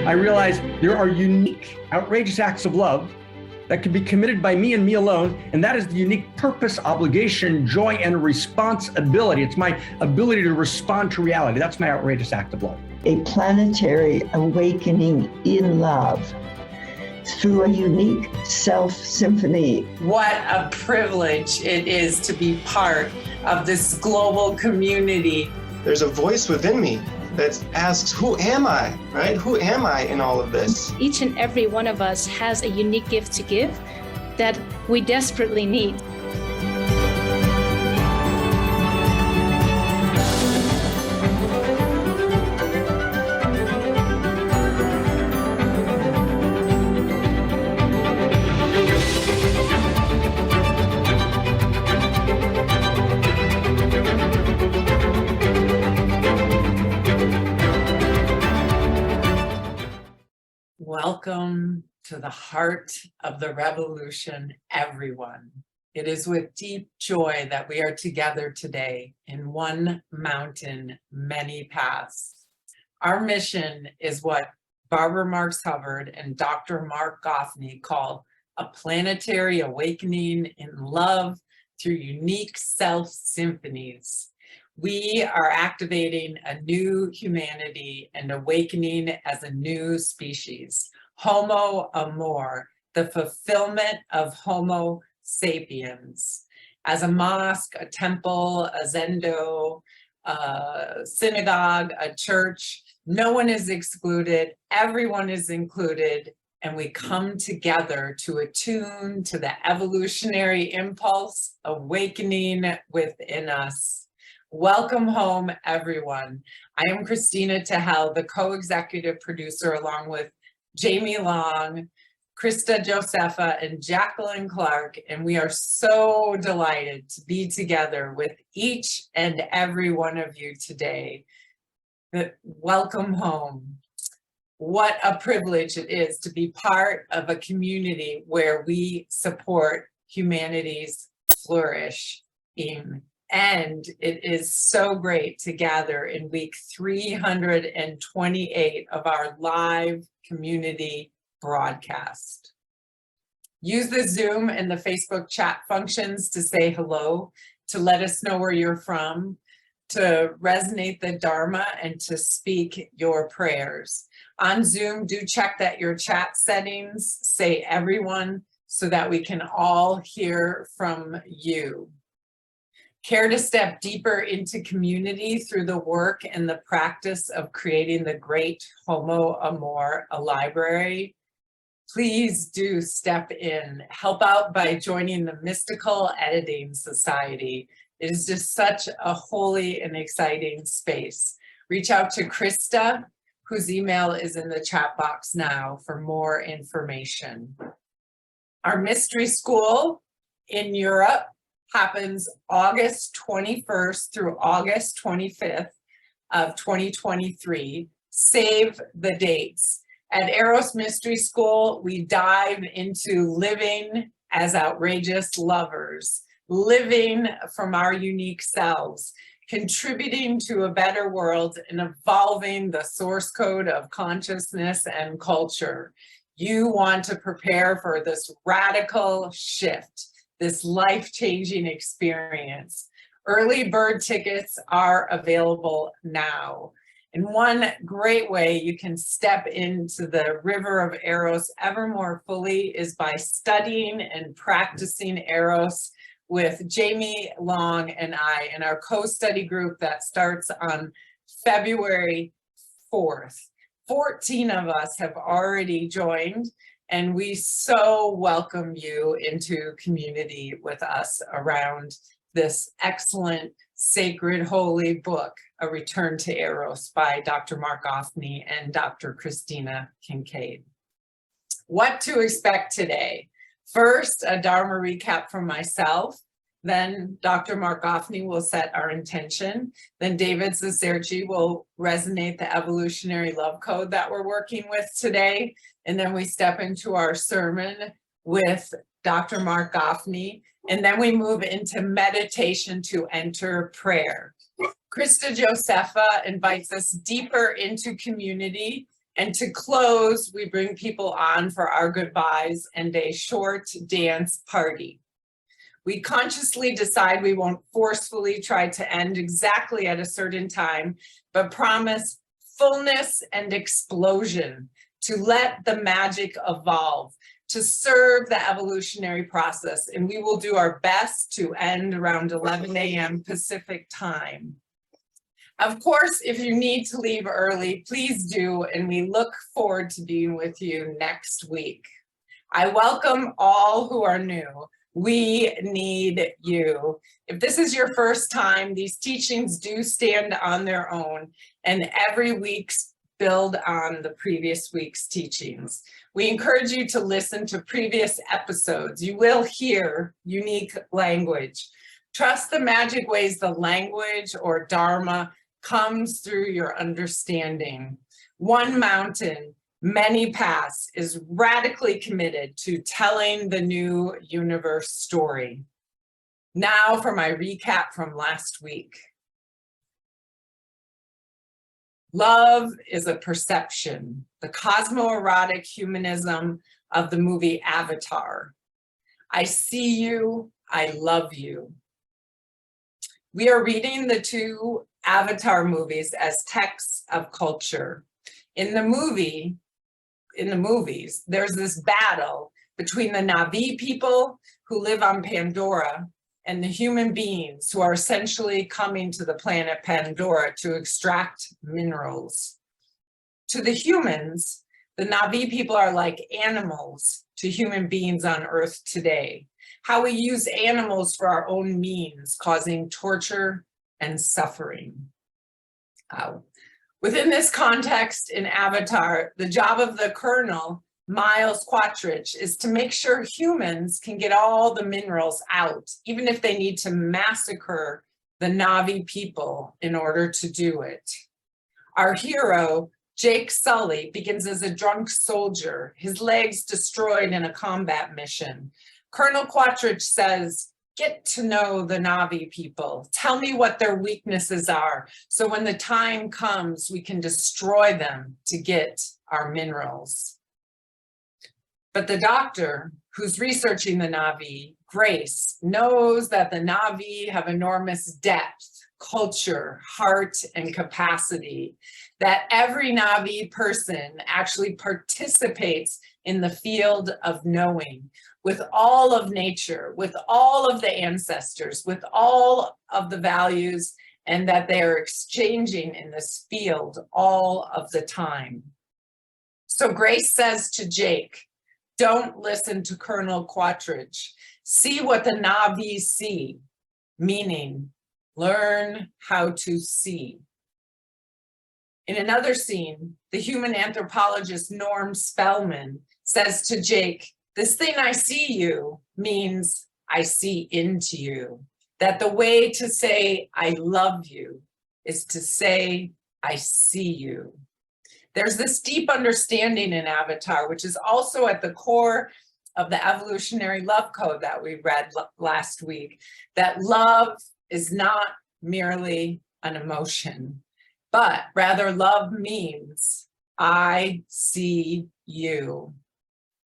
I realized there are unique, outrageous acts of love that can be committed by me and me alone, and that is the unique purpose, obligation, joy, and responsibility. It's my ability to respond to reality. That's my outrageous act of love. A planetary awakening in love through a unique self-symphony. What a privilege it is to be part of this global community. There's a voice within me that asks, who am I, right? Who am I in all of this? Each and every one of us has a unique gift to give that we desperately need. Welcome to the heart of the revolution, everyone. It is with deep joy that we are together today in one mountain, many paths. Our mission is what Barbara Marx Hubbard and Dr. Mark Goffney call a planetary awakening in love through unique self-symphonies. We are activating a new humanity and awakening as a new species. Homo Amor, the fulfillment of Homo sapiens. As a mosque, a temple, a zendo, a synagogue, a church, no one is excluded, everyone is included, and we come together to attune to the evolutionary impulse awakening within us. Welcome home, everyone. I am Christina Tehel, the co-executive producer, along with Jamie Long, Krista Josepha, and Jacqueline Clark, and we are so delighted to be together with each and every one of you today. Welcome home. What a privilege it is to be part of a community where we support humanity's flourishing. And it is so great to gather in week 328 of our live community broadcast. Use the Zoom and the Facebook chat functions to say hello, to let us know where you're from, to resonate the Dharma, and to speak your prayers. On Zoom, do check that your chat settings say everyone so that we can all hear from you. Care to step deeper into community through the work and the practice of creating the great Homo Amor, a library? Please do step in. Help out by joining the Mystical Editing Society. It is just such a holy and exciting space. Reach out to Krista, whose email is in the chat box now, for more information. Our mystery school in Europe happens August 21st through August 25th of 2023. Save the dates. At Eros Mystery School, we dive into living as outrageous lovers, living from our unique selves, contributing to a better world and evolving the source code of consciousness and culture. You want to prepare for this radical shift, this life-changing experience. Early bird tickets are available now. And one great way you can step into the river of Eros ever more fully is by studying and practicing Eros with Jamie Long and I in our co-study group that starts on February 4th. 14 of us have already joined, and we so welcome you into community with us around this excellent, sacred, holy book, A Return to Eros by Dr. Mark Goffney and Dr. Christina Kincaid. What to expect today? First, a Dharma recap from myself. Then Dr. Mark Goffney will set our intention. Then David Cicerci will resonate the evolutionary love code that we're working with today. And then we step into our sermon with Dr. Mark Goffney, and then we move into meditation to enter prayer. Krista Josepha invites us deeper into community, and to close, we bring people on for our goodbyes and a short dance party. We consciously decide we won't forcefully try to end exactly at a certain time, but promise fullness and explosion, to let the magic evolve, to serve the evolutionary process. And we will do our best to end around 11 a.m. Pacific time. Of course, if you need to leave early, please do, and we look forward to being with you next week. I welcome all who are new. We need you. If this is your first time, these teachings do stand on their own, and every week's build on the previous week's teachings. We encourage you to listen to previous episodes. You will hear unique language. Trust the magic ways the language or Dharma comes through your understanding. One Mountain, Many Paths is radically committed to telling the new universe story. Now for my recap from last week. Love is a perception, the cosmoerotic humanism of the movie Avatar. I see you, I love you. We are reading the two Avatar movies as texts of culture. In the movies, there's this battle between the Na'vi people who live on Pandora and the human beings who are essentially coming to the planet Pandora to extract minerals. To the humans, the Na'vi people are like animals to human beings on Earth today. How we use animals for our own means, causing torture and suffering. Within this context in Avatar, the job of the Colonel, Miles Quaritch, is to make sure humans can get all the minerals out, even if they need to massacre the Na'vi people in order to do it. Our hero, Jake Sully, begins as a drunk soldier, his legs destroyed in a combat mission. Colonel Quaritch says, "Get to know the Na'vi people. Tell me what their weaknesses are, so when the time comes, we can destroy them to get our minerals." But the doctor who's researching the Na'vi, Grace, knows that the Na'vi have enormous depth, culture, heart, and capacity, that every Na'vi person actually participates in the field of knowing, with all of nature, with all of the ancestors, with all of the values, and that they are exchanging in this field all of the time. So Grace says to Jake, don't listen to Colonel Quaritch. See what the Na'vi see, meaning learn how to see. In another scene, the human anthropologist Norm Spellman says to Jake, "This thing I see you means I see into you." That the way to say I love you is to say I see you. There's this deep understanding in Avatar, which is also at the core of the evolutionary love code that we read last week, that love is not merely an emotion, but rather love means I see you.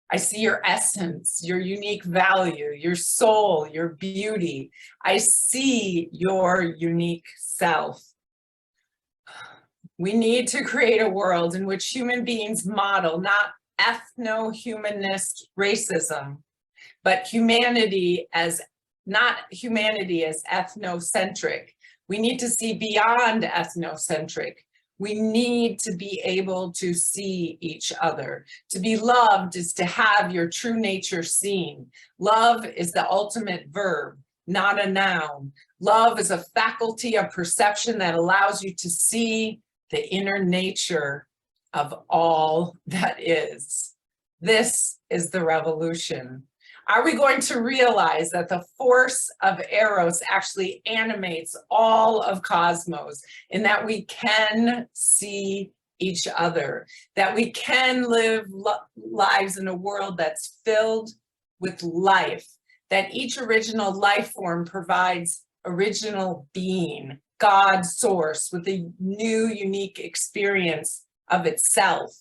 I see your essence, your unique value, your soul, your beauty. I see your unique self. We need to create a world in which human beings model not ethno-humanist racism, but humanity as not humanity as ethnocentric. We need to see beyond ethnocentric. We need to be able to see each other. To be loved is to have your true nature seen. Love is the ultimate verb, not a noun. Love is a faculty of perception that allows you to see the inner nature of all that is. This is the revolution. Are we going to realize that the force of Eros actually animates all of cosmos, and that we can see each other, that we can live lives in a world that's filled with life, that each original life form provides original being, God's source, with a new, unique experience of itself,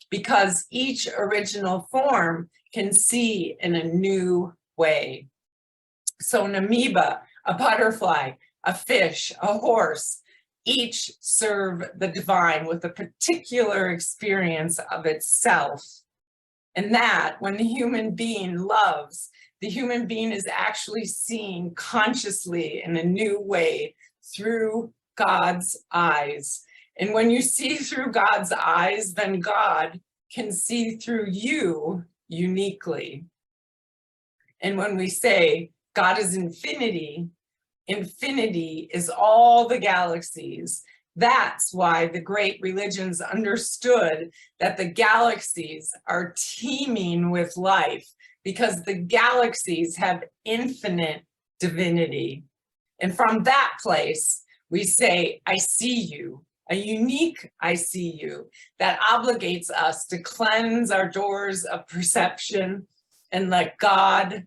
because each original form can see in a new way. So an amoeba, a butterfly, a fish, a horse, each serve the divine with a particular experience of itself. And that when the human being loves, the human being is actually seeing consciously in a new way through God's eyes. And when you see through God's eyes, then God can see through you uniquely. And when we say God is infinity, infinity is all the galaxies. That's why the great religions understood that the galaxies are teeming with life, because the galaxies have infinite divinity. And from that place, we say, I see you, a unique I see you that obligates us to cleanse our doors of perception and let God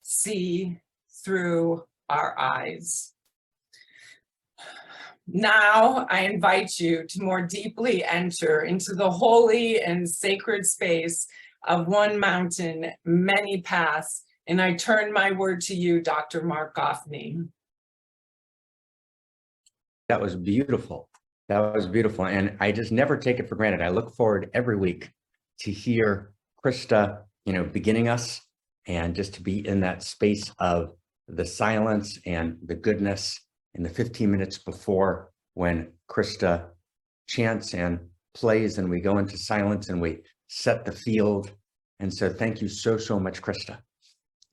see through our eyes. Now I invite you to more deeply enter into the holy and sacred space of one mountain, many paths, and I turn my word to you, Dr. Mark Goffney. That was beautiful. That was beautiful. And I just never take it for granted. I look forward every week to hear Krista, beginning us, and just to be in that space of the silence and the goodness in the 15 minutes before, when Krista chants and plays and we go into silence and we set the field. And so thank you so, so much, Krista.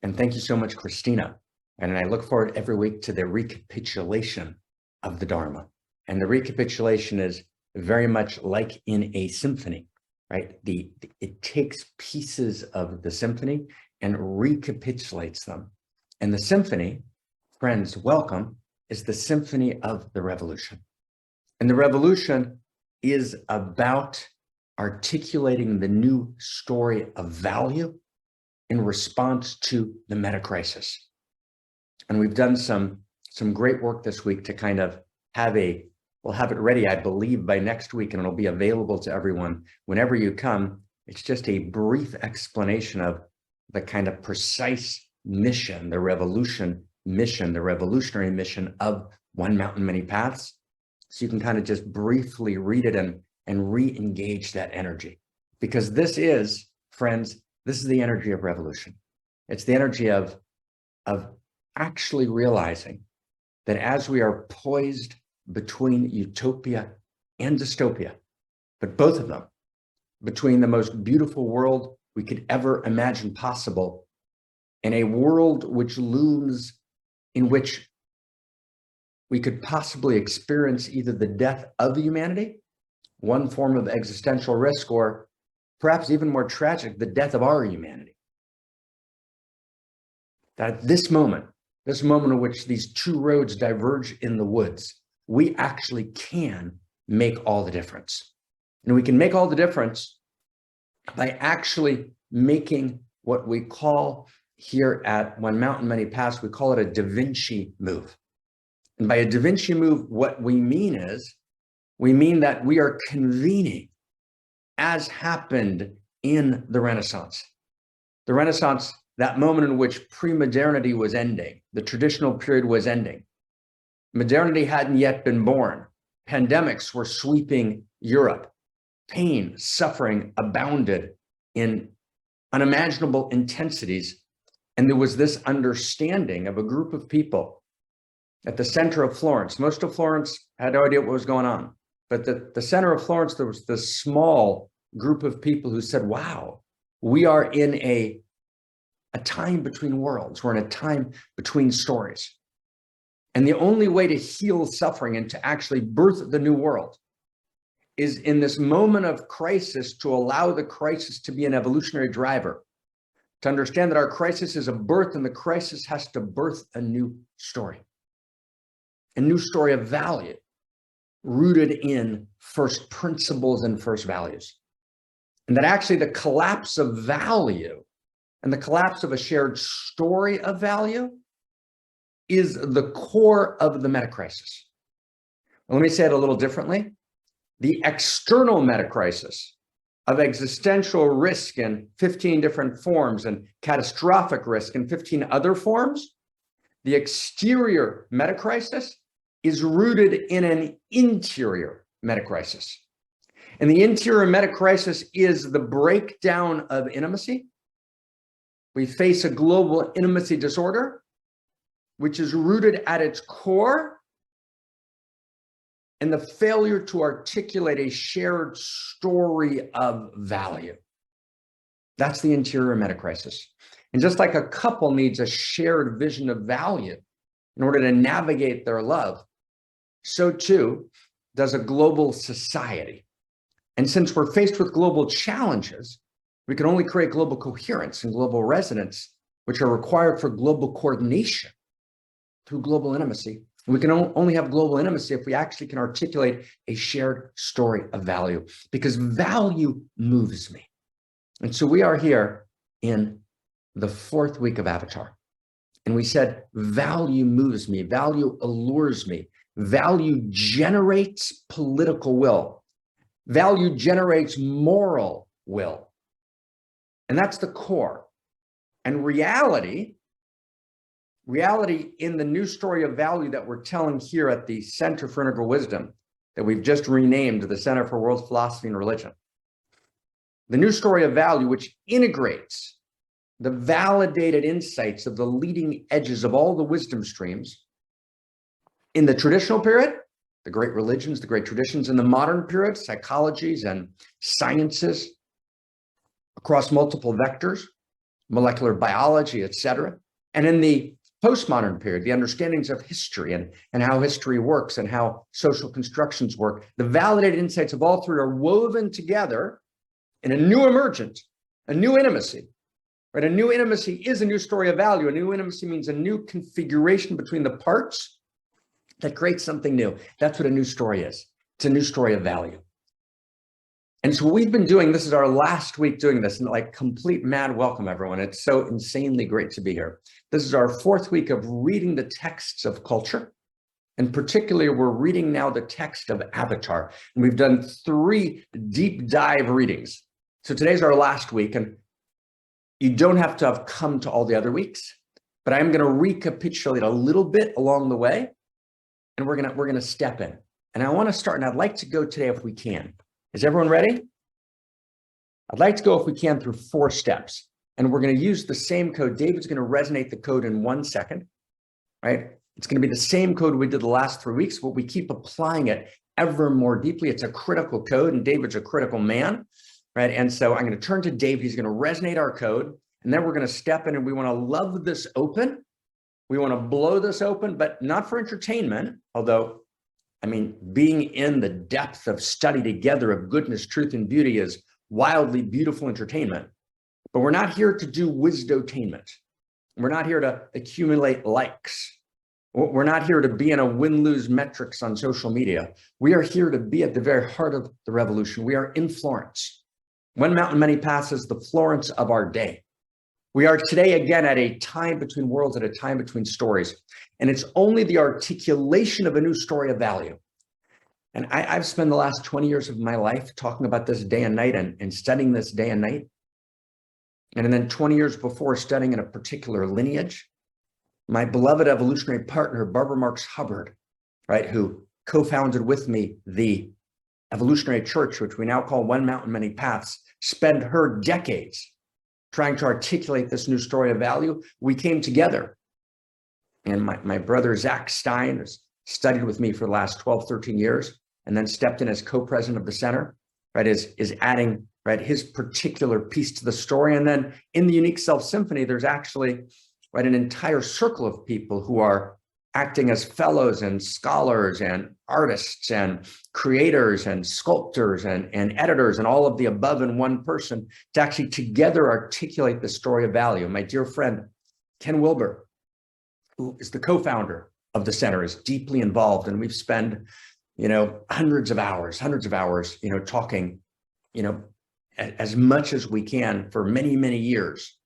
And thank you so much, Christina. And I look forward every week to the recapitulation of the Dharma. And the recapitulation is very much like in a symphony, right? It takes pieces of the symphony and recapitulates them. And the symphony, friends, welcome, is the symphony of the revolution. And the revolution is about articulating the new story of value in response to the meta crisis. And we've done some great work this week to kind of we'll have it ready, I believe, by next week, and it'll be available to everyone whenever you come. It's just a brief explanation of the kind of precise mission, the revolutionary mission of One Mountain, Many Paths. So you can kind of just briefly read it and re-engage that energy. Because this is, friends, this is the energy of revolution. It's the energy of actually realizing that as we are poised between utopia and dystopia, but both of them, between the most beautiful world we could ever imagine possible and a world which looms, in which we could possibly experience either the death of humanity, one form of existential risk, or perhaps even more tragic, the death of our humanity. That at this moment in which these two roads diverge in the woods, we actually can make all the difference. And we can make all the difference by actually making what we call here at One Mountain, Many Paths, we call it a Da Vinci move. And by a Da Vinci move, what we mean is, we mean that we are convening, as happened in the Renaissance. The Renaissance, that moment in which pre-modernity was ending, the traditional period was ending. Modernity hadn't yet been born. Pandemics were sweeping Europe. Pain, suffering abounded in unimaginable intensities. And there was this understanding of a group of people at the center of Florence. Most of Florence had no idea what was going on. But the center of Florence, there was this small group of people who said, wow, we are in a time between worlds. We're in a time between stories. And the only way to heal suffering and to actually birth the new world is in this moment of crisis, to allow the crisis to be an evolutionary driver, to understand that our crisis is a birth, and the crisis has to birth a new story of value, rooted in first principles and first values. And that actually the collapse of value and the collapse of a shared story of value is the core of the meta crisis. Let me say it a little differently. The external meta crisis of existential risk in 15 different forms and catastrophic risk in 15 other forms, the exterior meta crisis is rooted in an interior meta crisis. And the interior meta crisis is the breakdown of intimacy. We face a global intimacy disorder, which is rooted at its core in the failure to articulate a shared story of value. That's the interior meta crisis. And just like a couple needs a shared vision of value in order to navigate their love, so too does a global society. And since we're faced with global challenges, we can only create global coherence and global resonance, which are required for global coordination through global intimacy. We can only have global intimacy if we actually can articulate a shared story of value, because value moves me. And so we are here in the fourth week of Avatar. And we said, value moves me, value allures me, value generates political will, value generates moral will. And that's the core. And reality in the new story of value that we're telling here at the Center for Integral Wisdom, that we've just renamed the Center for World Philosophy and Religion. The new story of value, which integrates the validated insights of the leading edges of all the wisdom streams in the traditional period, the great religions, the great traditions, in the modern period, psychologies and sciences across multiple vectors, molecular biology, etc. And in the postmodern period, the understandings of history and how history works and how social constructions work, the validated insights of all three are woven together in a new emergent, a new intimacy, right? A new intimacy is a new story of value. A new intimacy means a new configuration between the parts that creates something new. That's what a new story is. It's a new story of value. And so we've been doing, this is our last week doing this, and like complete mad welcome, everyone. It's so insanely great to be here. This is our fourth week of reading the texts of culture. And particularly, we're reading now the text of Avatar. And we've done 3 deep dive readings. So today's our last week, and you don't have to have come to all the other weeks, but I'm going to recapitulate a little bit along the way, and we're going to step in. And I want to start, and I'd like to go today if we can. Is everyone ready? I'd like to go, if we can, through 4 steps. And we're going to use the same code. David's going to resonate the code in 1 second, right? It's going to be the same code we did the last 3 weeks, but we keep applying it ever more deeply. It's a critical code, and David's a critical man, right? And so I'm going to turn to David. He's going to resonate our code, and then we're going to step in, and we want to love this open. We want to blow this open, but not for entertainment, although I mean, being in the depth of study together of goodness, truth, and beauty is wildly beautiful entertainment. But we're not here to do wisdotainment. We're not here to accumulate likes. We're not here to be in a win-lose metrics on social media. We are here to be at the very heart of the revolution. We are in Florence. One mountain, many paths is the Florence of our day. We are today, again, at a time between worlds, at a time between stories. And it's only the articulation of a new story of value. And I've spent the last 20 years of my life talking about this day and night and studying this day and night. And then 20 years before, studying in a particular lineage. My beloved evolutionary partner, Barbara Marx Hubbard, right, who co-founded with me the Evolutionary Church, which we now call One Mountain, Many Paths, spent her decades trying to articulate this new story of value. We came together. And my brother, Zach Stein, has studied with me for the last 12, 13 years, and then stepped in as co-president of the center, right, is adding, right, his particular piece to the story. And then in the Unique Self Symphony, there's actually, right, an entire circle of people who are acting as fellows and scholars and artists and creators and sculptors and editors and all of the above in one person to actually together articulate the story of value. My dear friend, Ken Wilber, who is the co-founder of the center, is deeply involved. And we've spent, hundreds of hours, talking, as much as we can for many, many years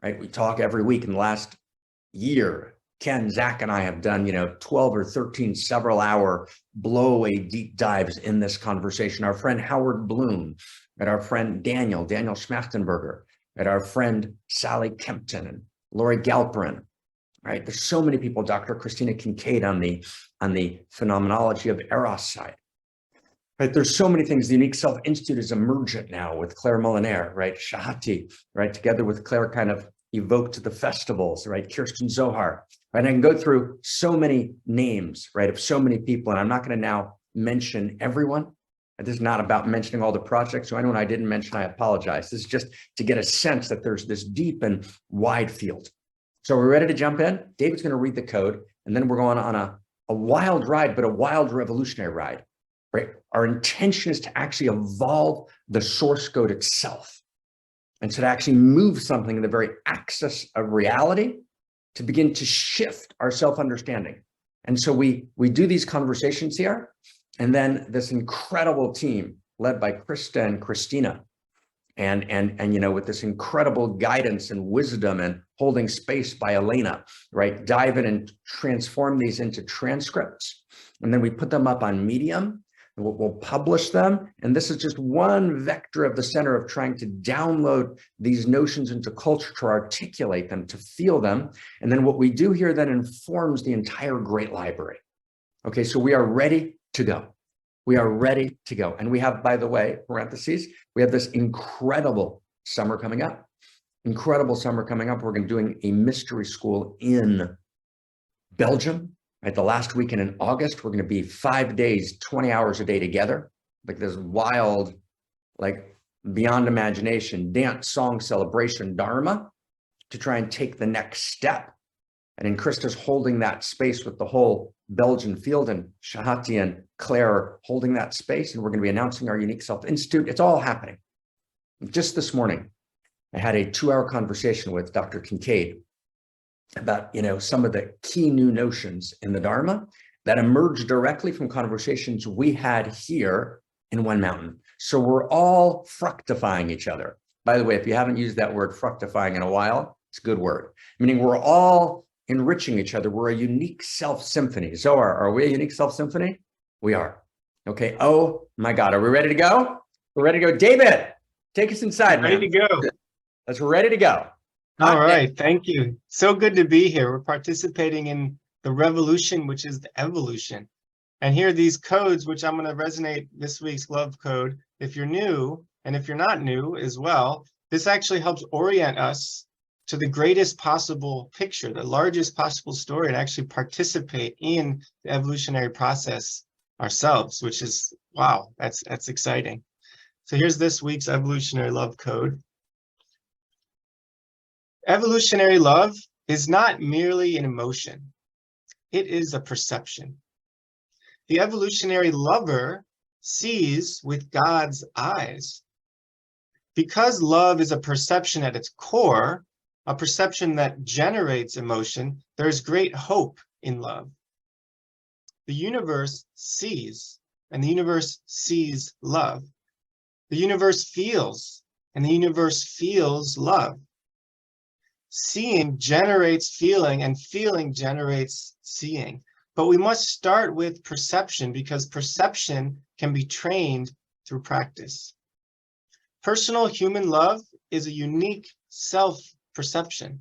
right? We talk every week. In the last year, Ken, Zach, and I have done, 12 or 13 several hour blow away deep dives in this conversation. Our friend Howard Bloom, and our friend Daniel Schmachtenberger, and our friend Sally Kempton and Lori Galperin, right? There's so many people, Dr. Christina Kincaid on the phenomenology of Eros side. Right, there's so many things. The Unique Self Institute is emergent now with Claire Molinaire, right? Shahati, right? Together with Claire, kind of evoked the festivals, right? Kirsten Zohar, right? And I can go through so many names, right, of so many people, and I'm not going to now mention everyone. This is not about mentioning all the projects. So anyone I didn't mention, I apologize. This is just to get a sense that there's this deep and wide field. So we're ready to jump in. David's going to read the code, and then we're going on a wild ride, but a wild revolutionary ride. Right? Our intention is to actually evolve the source code itself. And so to actually move something in the very axis of reality to begin to shift our self-understanding. And so we do these conversations here, and then this incredible team led by Krista and Christina, and with this incredible guidance and wisdom and holding space by Elena, right? Dive in and transform these into transcripts. And then we put them up on Medium. We'll publish them. And this is just one vector of the center of trying to download these notions into culture, to articulate them, to feel them. And then what we do here then informs the entire great library. Okay, so we are ready to go. We are ready to go. And we have, by the way, parentheses, we have this incredible summer coming up. Incredible summer coming up. We're going to be doing a mystery school in Belgium. Right, the last weekend in August, we're going to be 5 days, 20 hours a day together, like this wild, like beyond imagination, dance, song, celebration, Dharma, to try and take the next step. And in Krista's holding that space with the whole Belgian field, and Shahati and Claire are holding that space, and we're going to be announcing our Unique Self Institute. It's all happening. Just this morning, I had a 2-hour conversation with Dr. Kincaid about, some of the key new notions in the Dharma that emerged directly from conversations we had here in One Mountain. So we're all fructifying each other. By the way, if you haven't used that word fructifying in a while, it's a good word, meaning we're all enriching each other. We're a unique self-symphony. Zohar, are we a unique self-symphony? We are. Okay. Oh my God. Are we ready to go? We're ready to go. David, take us inside, man. Ready to go. Let's ready to go. All right. Thank you. So good to be here. We're participating in the revolution, which is the evolution. And here are these codes, which I'm going to resonate this week's love code. If you're new, and if you're not new as well, this actually helps orient us to the greatest possible picture, the largest possible story, and actually participate in the evolutionary process ourselves, which is, wow, that's exciting. So here's this week's evolutionary love code. Evolutionary love is not merely an emotion. It is a perception. The evolutionary lover sees with God's eyes. Because love is a perception at its core, a perception that generates emotion, there's great hope in love. The universe sees, and the universe sees love. The universe feels, and the universe feels love. Seeing generates feeling, and feeling generates seeing. But we must start with perception, because perception can be trained through practice. Personal human love is a unique self-perception.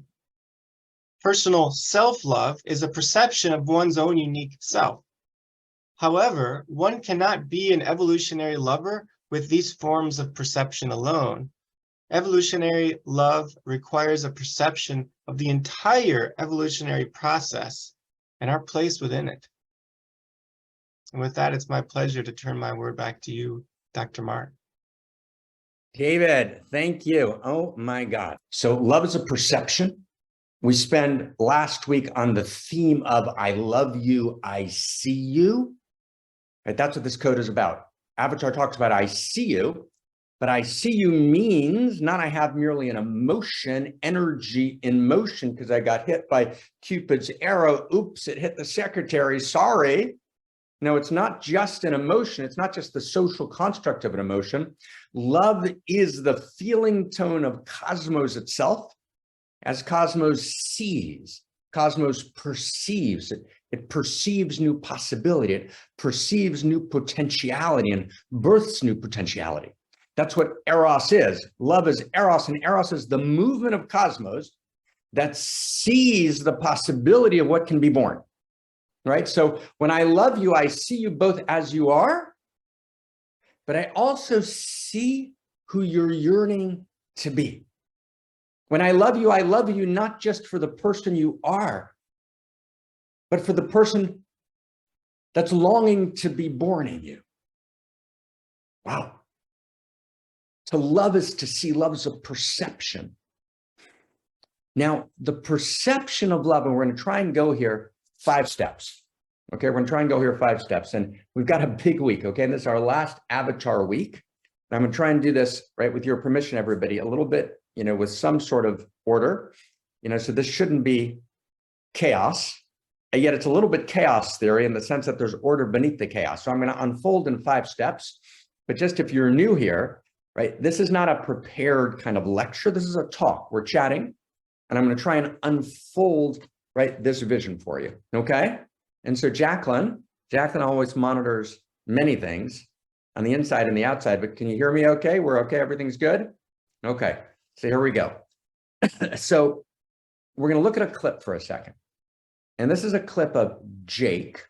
Personal self-love is a perception of one's own unique self. However, one cannot be an evolutionary lover with these forms of perception alone. Evolutionary love requires a perception of the entire evolutionary process and our place within it. And with that, it's my pleasure to turn my word back to you, Dr. Mark. David, thank you. Oh my God. So love is a perception. We spent last week on the theme of I love you, I see you. Right? That's what this code is about. Avatar talks about I see you, but I see you means not I have merely an emotion, energy in motion because I got hit by Cupid's arrow. Oops, it hit the secretary. Sorry. No, it's not just an emotion. It's not just the social construct of an emotion. Love is the feeling tone of cosmos itself. As Cosmos sees, Cosmos perceives, it perceives new possibility, it perceives new potentiality and births new potentiality. That's what Eros is. Love is Eros, and Eros is the movement of cosmos that sees the possibility of what can be born, right? So when I love you, I see you both as you are, but I also see who you're yearning to be. When I love you not just for the person you are, but for the person that's longing to be born in you. Wow. To love is to see. Love is a perception. Now, the perception of love, and we're going to try and go here 5 steps. Okay, we're going to try and go here 5 steps. And we've got a big week, okay? And this is our last Avatar week. And I'm going to try and do this, right, with your permission, everybody, a little bit, with some sort of order, so this shouldn't be chaos. And yet it's a little bit chaos theory in the sense that there's order beneath the chaos. So I'm going to unfold in 5 steps. But just if you're new here, right, this is not a prepared kind of lecture. This is a talk. We're chatting. And I'm going to try and unfold, right, this vision for you, okay? And so Jacqueline always monitors many things on the inside and the outside, but can you hear me okay? We're okay, everything's good? Okay, so here we go. So we're going to look at a clip for a second. And this is a clip of Jake.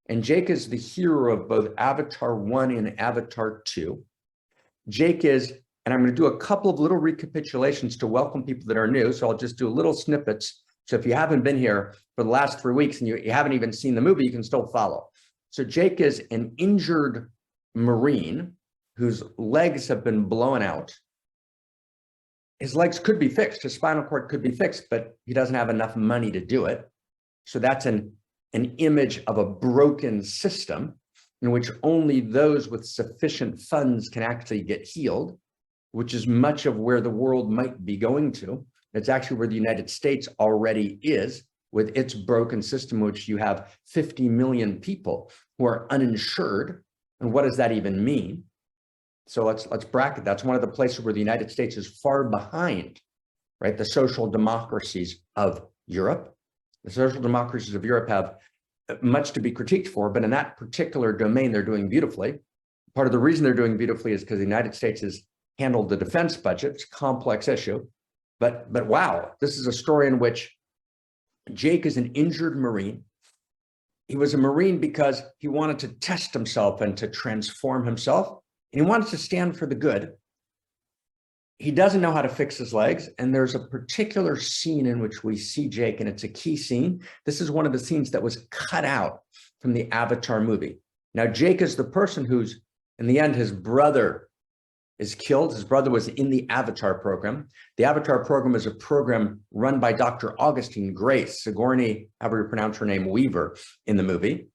And Jake is the hero of both Avatar 1 and Avatar 2. Jake is, and I'm going to do a couple of little recapitulations to welcome people that are new. So I'll just do little snippets. So if you haven't been here for the last 3 weeks and you haven't even seen the movie, you can still follow. So Jake is an injured Marine whose legs have been blown out. His legs could be fixed, his spinal cord could be fixed, but he doesn't have enough money to do it. So that's an image of a broken system in which only those with sufficient funds can actually get healed, which is much of where the world might be going to. It's actually where the United States already is with its broken system, which you have 50 million people who are uninsured. And what does that even mean? So let's bracket. That's one of the places where the United States is far behind, right? The social democracies of Europe. The social democracies of Europe have much to be critiqued for, but in that particular domain, they're doing beautifully. Part of the reason they're doing beautifully is because the United States has handled the defense budget. It's a complex issue. But wow, this is a story in which Jake is an injured Marine. He was a Marine because he wanted to test himself and to transform himself. And he wanted to stand for the good. He doesn't know how to fix his legs. And there's a particular scene in which we see Jake, and it's a key scene. This is one of the scenes that was cut out from the Avatar movie. Now, Jake is the person who's, in the end, his brother is killed. His brother was in the Avatar program. The Avatar program is a program run by Dr. Augustine Grace, Sigourney, however you pronounce her name, Weaver, in the movie,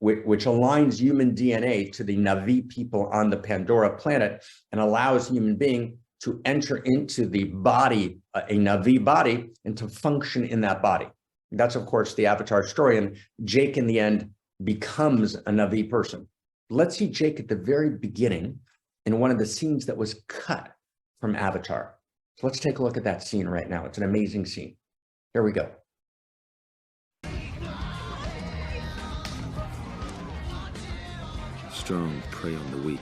which aligns human DNA to the Na'vi people on the Pandora planet and allows human being to enter into the body, a Na'vi body, and to function in that body. That's, of course, the Avatar story. And Jake, in the end, becomes a Na'vi person. Let's see Jake at the very beginning in one of the scenes that was cut from Avatar. So let's take a look at that scene right now. It's an amazing scene. Here we go. Strong prey on the weak.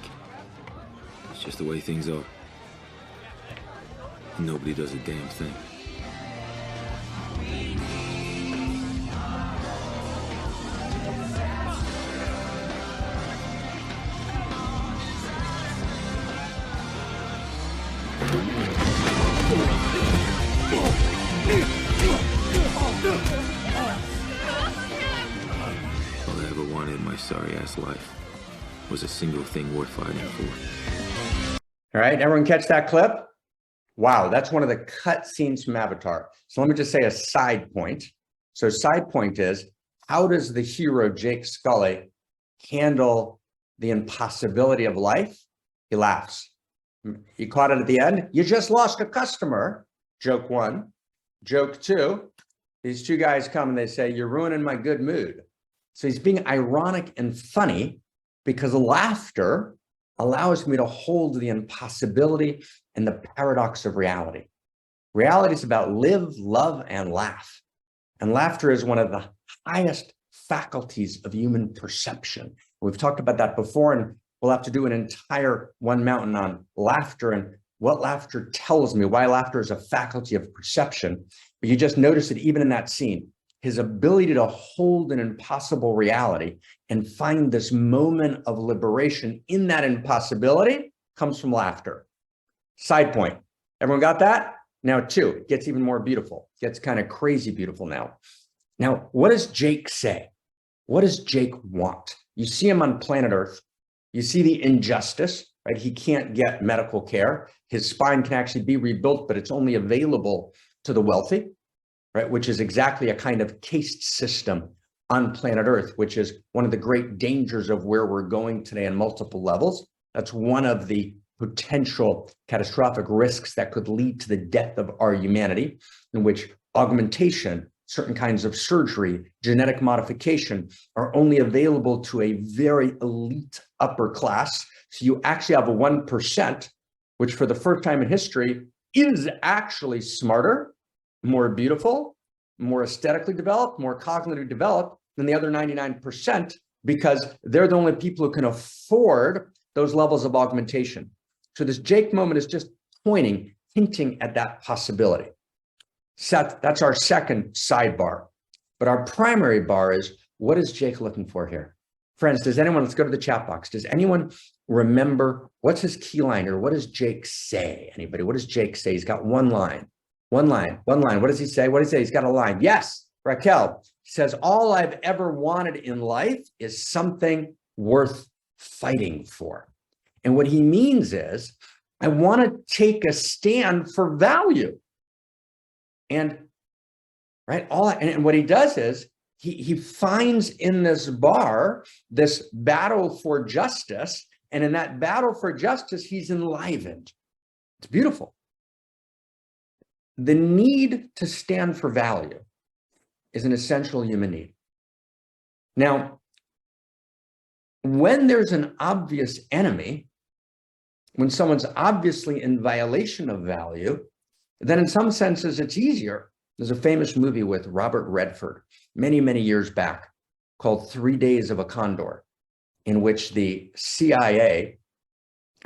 It's just the way things are. Nobody does a damn thing. All I ever wanted in my sorry-ass life was a single thing worth fighting for. All right, everyone catch that clip? Wow, that's one of the cut scenes from Avatar. So let me just say a side point. So side point is, how does the hero, Jake Scully, handle the impossibility of life? He laughs. You caught it at the end? You just lost a customer. Joke 1. Joke 2, these 2 guys come and they say, you're ruining my good mood. So he's being ironic and funny because laughter allows me to hold the impossibility and the paradox of reality. Reality is about live, love, and laugh. And laughter is one of the highest faculties of human perception. We've talked about that before, and we'll have to do an entire One Mountain on laughter and what laughter tells me, why laughter is a faculty of perception. But you just notice it even in that scene, his ability to hold an impossible reality and find this moment of liberation in that impossibility comes from laughter. Side point. Everyone got that? Now, 2, it gets even more beautiful. It gets kind of crazy beautiful now. Now, what does Jake say? What does Jake want? You see him on planet Earth. You see the injustice, right? He can't get medical care. His spine can actually be rebuilt, but it's only available to the wealthy, right? Which is exactly a kind of caste system on planet Earth, which is one of the great dangers of where we're going today on multiple levels. That's one of the potential catastrophic risks that could lead to the death of our humanity, in which augmentation, certain kinds of surgery, genetic modification are only available to a very elite upper class. So you actually have a 1%, which for the first time in history is actually smarter, more beautiful, more aesthetically developed, more cognitively developed than the other 99%, because they're the only people who can afford those levels of augmentation. So this Jake moment is just pointing, hinting at that possibility. Seth, that's our second sidebar. But our primary bar is, what is Jake looking for here? Friends, does anyone, let's go to the chat box. Does anyone remember what's his key line, or what does Jake say? Anybody? What does Jake say? He's got one line. One line. What does he say? What does he say? He's got a line. Yes, Raquel. He says, all I've ever wanted in life is something worth fighting for. And what he means is, I want to take a stand for value. And right, and what he does is he finds in this bar this battle for justice, and in that battle for justice, he's enlivened. It's beautiful. The need to stand for value is an essential human need. Now, when there's an obvious enemy, when someone's obviously in violation of value, then in some senses it's easier. There's a famous movie with Robert Redford many, many years back called 3 Days of a Condor, in which the CIA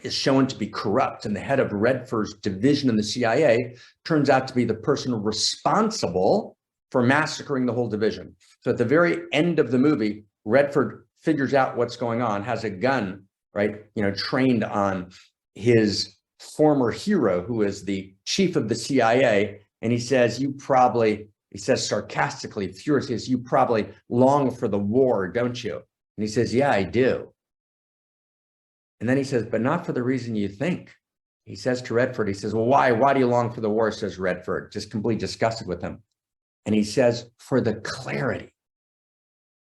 is shown to be corrupt, and the head of Redford's division in the CIA turns out to be the person responsible for massacring the whole division. So at the very end of the movie, Redford figures out what's going on, has a gun, right, trained on his former hero, who is the chief of the CIA, and he says, he says sarcastically, furiously, you probably long for the war, don't you? And he says, yeah, I do. And then he says, but not for the reason you think. He says to Redford, he says, well, why? Why do you long for the war, says Redford, just completely disgusted with him. And he says, for the clarity.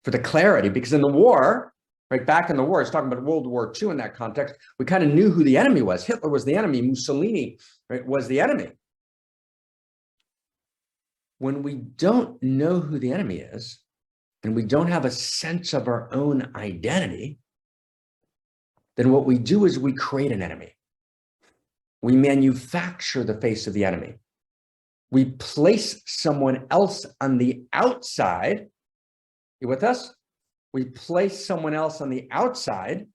For the clarity, because in the war, right back in the war, it's talking about World War II in that context, we kind of knew who the enemy was. Hitler was the enemy. Mussolini, right, was the enemy. When we don't know who the enemy is, and we don't have a sense of our own identity, then what we do is we create an enemy. We manufacture the face of the enemy. We place someone else on the outside. You with us? We place someone else on the outside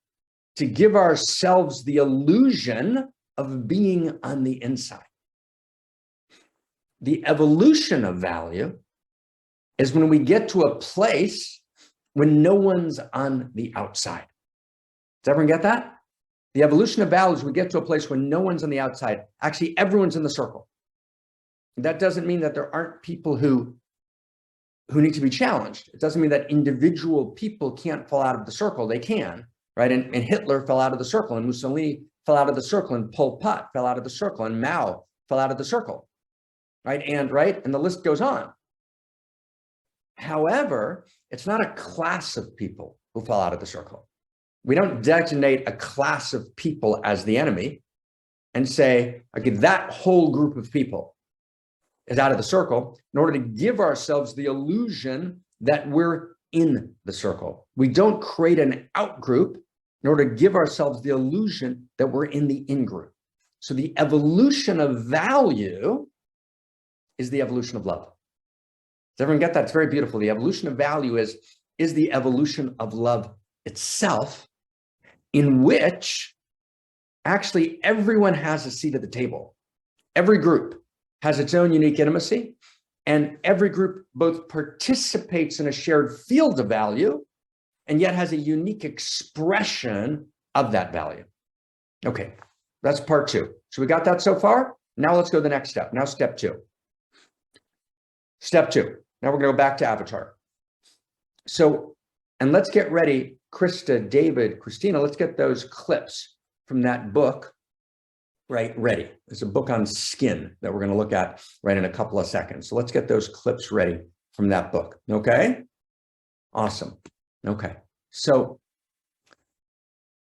to give ourselves the illusion of being on the inside. The evolution of value is when we get to a place when no one's on the outside. Does everyone get that? The evolution of value is we get to a place when no one's on the outside. Actually, everyone's in the circle. That doesn't mean that there aren't people who need to be challenged. It doesn't mean that individual people can't fall out of the circle. They can, right? And Hitler fell out of the circle, and Mussolini fell out of the circle, and Pol Pot fell out of the circle, and Mao fell out of the circle, right? And the list goes on. However, it's not a class of people who fall out of the circle. We don't designate a class of people as the enemy and say, okay, that whole group of people is out of the circle in order to give ourselves the illusion that we're in the circle. We don't create an out group in order to give ourselves the illusion that we're in the in group. So the evolution of value is the evolution of love. Does everyone get that? It's very beautiful. The evolution of value is the evolution of love itself, in which actually everyone has a seat at the table. Every group has its own unique intimacy, and every group both participates in a shared field of value and yet has a unique expression of that value. Okay, that's part two. So we got that so far? Now let's go to the next step. Now step two. Step two. Now we're going to go back to Avatar. So, and let's get ready, Krista, David, Christina, let's get those clips from that book, right, ready. There's a book on skin that we're going to look at right in a couple of seconds. So let's get those clips ready from that book. Okay? Awesome. Okay. So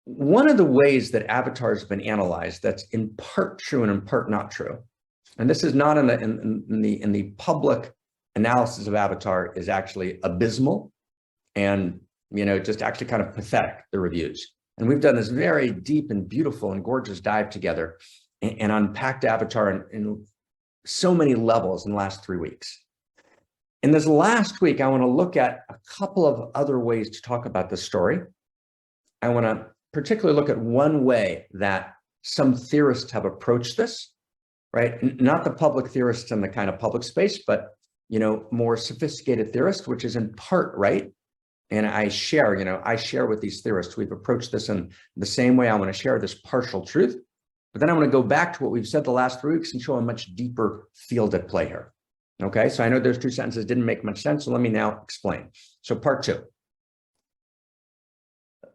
one of the ways that avatars have been analyzed that's in part true and in part not true, and this is not in the public analysis of Avatar, is actually abysmal and, you know, just actually kind of pathetic, the reviews. And we've done this very deep and beautiful and gorgeous dive together and unpacked Avatar in so many levels in the last 3 weeks. In this last week, I want to look at a couple of other ways to talk about this story. I want to particularly look at one way that some theorists have approached this, right? Not the public theorists in the kind of public space, but, you know, more sophisticated theorists, which is in part right. And I share with these theorists. We've approached this in the same way. I want to share this partial truth, but then I want to go back to what we've said the last 3 weeks and show a much deeper field at play here. Okay, so I know those two sentences didn't make much sense, so let me now explain. So part two.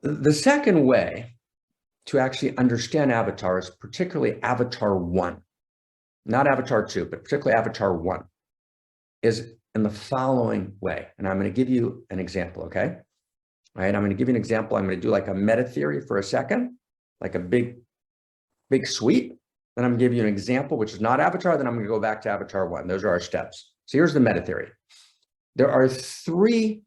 The second way to actually understand Avatar is particularly Avatar 1, not Avatar 2, but particularly Avatar 1, is in the following way. And I'm going to give you an example, okay? All right, I'm going to give you an example. I'm going to do like a meta theory for a second, like a big sweep. Then I'm going to give you an example, which is not Avatar. Then I'm going to go back to Avatar 1. Those are our steps. So here's the meta theory. There are 3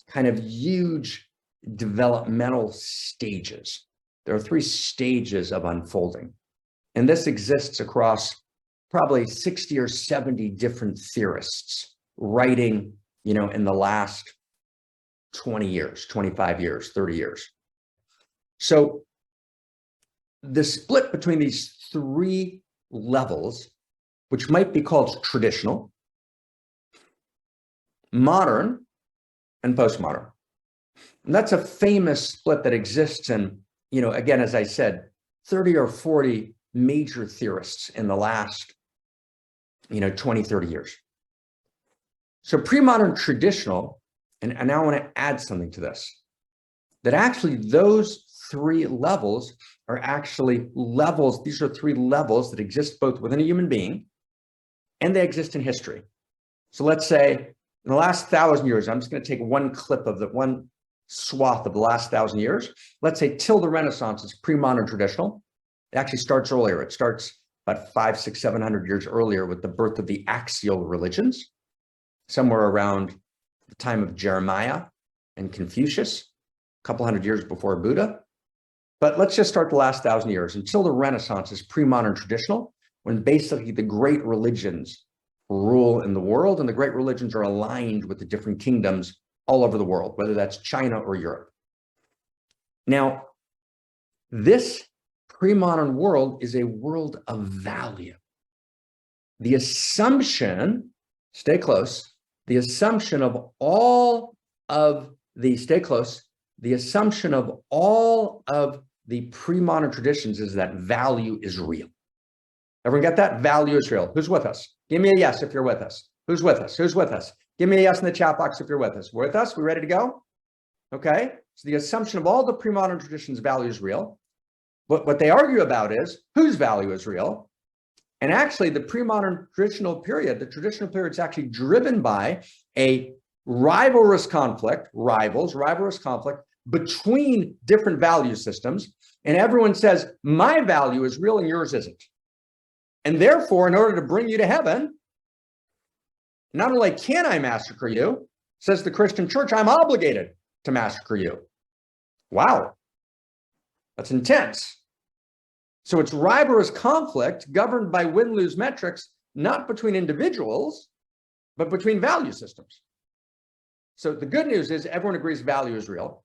kind of huge developmental stages. There are 3 stages of unfolding. And this exists across probably 60 or 70 different theorists writing, you know, in the last 20 years, 25 years, 30 years. So the split between these 3 levels, which might be called traditional, modern, and postmodern. And that's a famous split that exists in, you know, again, as I said, 30 or 40 major theorists in the last, you know, 20, 30 years. So pre-modern traditional, and now I want to add something to this, that actually those 3 levels are actually levels. These are 3 levels that exist both within a human being and they exist in history. So let's say in the last 1,000 years, I'm just going to take one clip of the one swath of the last 1,000 years. Let's say till the Renaissance is pre-modern traditional. It actually starts earlier. It starts about 500, 600, 700 years earlier with the birth of the axial religions, somewhere around the time of Jeremiah and Confucius, a couple hundred years before Buddha. But let's just start the last 1,000 years until the Renaissance is pre-modern traditional, when basically the great religions rule in the world, and the great religions are aligned with the different kingdoms all over the world, whether that's China or Europe. Now, this pre-modern world is a world of value. The assumption, stay close, the assumption of all of the, stay close, the assumption of all of the pre-modern traditions is that value is real. Everyone get that? Value is real. Who's with us? Give me a yes if you're with us. Who's with us? Who's with us? Give me a yes in the chat box if you're with us. We're with us? We ready to go? Okay. So the assumption of all the pre-modern traditions, value is real. What they argue about is whose value is real. And actually the pre-modern traditional period, the traditional period is actually driven by a rivalrous conflict, rivalrous conflict between different value systems. And everyone says, my value is real and yours isn't. And therefore, in order to bring you to heaven, not only can I massacre you, says the Christian church, I'm obligated to massacre you. Wow, that's intense. So it's rivalrous conflict governed by win-lose metrics not between individuals, but between value systems. So the good news is everyone agrees value is real.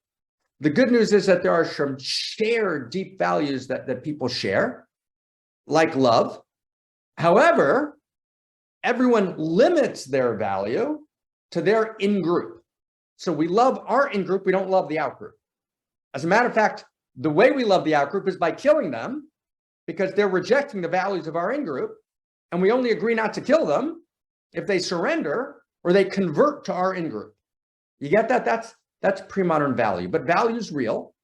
The good news is that there are some shared deep values that people share, like love. However, everyone limits their value to their in-group. So we love our in-group, we don't love the out-group. As a matter of fact, the way we love the out-group is by killing them because they're rejecting the values of our in-group, and we only agree not to kill them if they surrender or they convert to our in-group. You get that? That's pre-modern value, but value is real,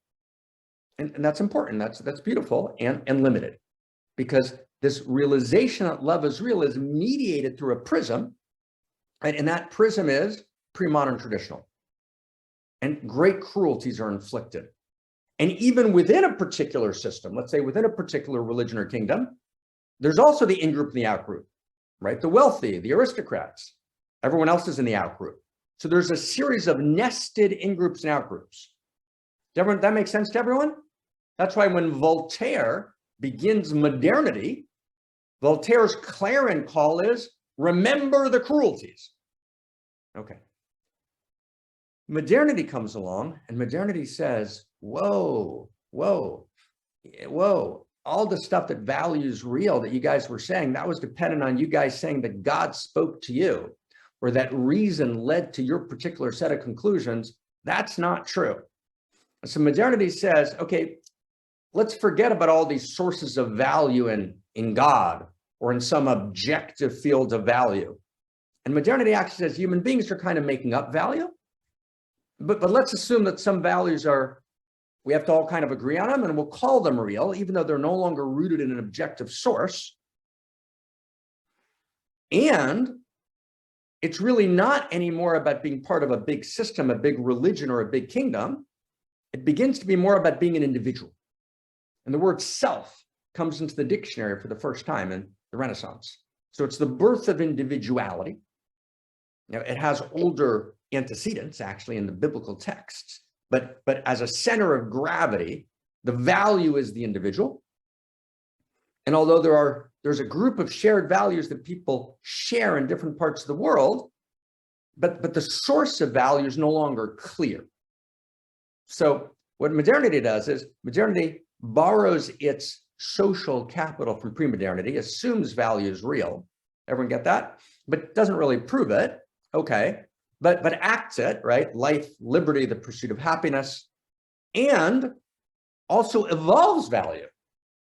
and that's important. That's beautiful and limited, because this realization that love is real is mediated through a prism, right? And that prism is pre-modern traditional, and great cruelties are inflicted. And even within a particular system, let's say within a particular religion or kingdom, there's also the in-group and the out-group, right? The wealthy, the aristocrats, everyone else is in the out-group. So there's a series of nested in-groups and out-groups. That makes sense to everyone? That's why when Voltaire begins modernity, Voltaire's clarion call is, remember the cruelties. Okay. Modernity comes along, and modernity says, whoa, all the stuff that values real that you guys were saying, that was dependent on you guys saying that God spoke to you, or that reason led to your particular set of conclusions. That's not true. So modernity says, okay, let's forget about all these sources of value in God or in some objective field of value. And modernity actually says human beings are kind of making up value, but let's assume that some values we have to all kind of agree on them, and we'll call them real, even though they're no longer rooted in an objective source. And it's really not anymore about being part of a big system, a big religion, or a big kingdom. It begins to be more about being an individual. And the word self comes into the dictionary for the first time in the Renaissance. So it's the birth of individuality. Now, it has older antecedents, actually, in the biblical texts. But as a center of gravity, the value is the individual. And although there's a group of shared values that people share in different parts of the world, but the source of value is no longer clear. So what modernity does is modernity borrows its social capital from pre-modernity, assumes value is real. Everyone get that? But doesn't really prove it. Okay. But acts it, right? Life, liberty, the pursuit of happiness, and also evolves value.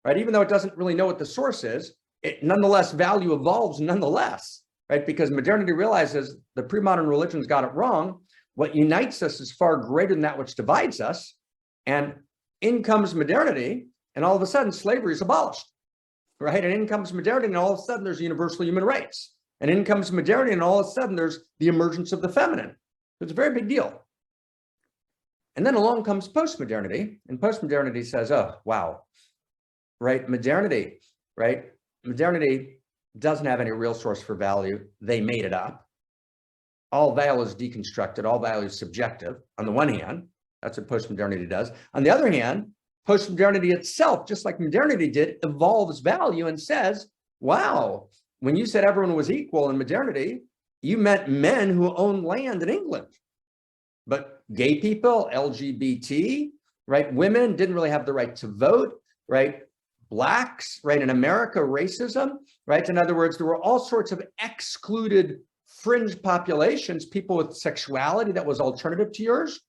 Right? Even though it doesn't really know what the source is, nonetheless, value evolves nonetheless, right? Because modernity realizes the pre-modern religions got it wrong. What unites us is far greater than that which divides us. And in comes modernity, and all of a sudden slavery is abolished, right? And in comes modernity, and all of a sudden there's universal human rights. And in comes modernity, and all of a sudden there's the emergence of the feminine. It's a very big deal. And then along comes post-modernity, and post-modernity says, oh, wow. Right? Modernity, right? Modernity doesn't have any real source for value. They made it up. All value is deconstructed. All value is subjective. On the one hand, that's what postmodernity does. On the other hand, postmodernity itself, just like modernity did, evolves value and says, wow, when you said everyone was equal in modernity, you meant men who owned land in England. But gay people, LGBT, right? Women didn't really have the right to vote, right? Blacks, right? In America, racism, right? In other words, there were all sorts of excluded fringe populations, people with sexuality that was alternative to yours,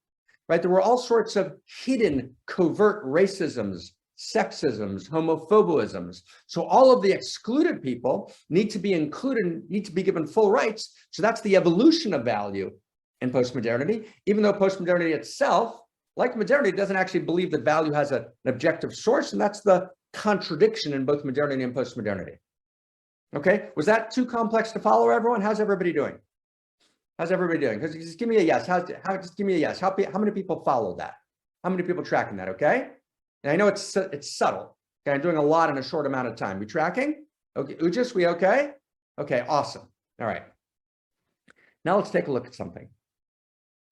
right? There were all sorts of hidden covert racisms, sexisms, homophobisms. So all of the excluded people need to be included, need to be given full rights. So that's the evolution of value in postmodernity, even though postmodernity itself, like modernity, doesn't actually believe that value has an objective source, and that's the contradiction in both modernity and postmodernity. Okay, was that too complex to follow, everyone? How's everybody doing? How's everybody doing? Just give me a yes. Just give me a yes. How many people follow that? How many people tracking that? Okay, and I know it's subtle. Okay, I'm doing a lot in a short amount of time. We tracking? Okay, Ujis, we okay? Okay, awesome. All right. Now let's take a look at something.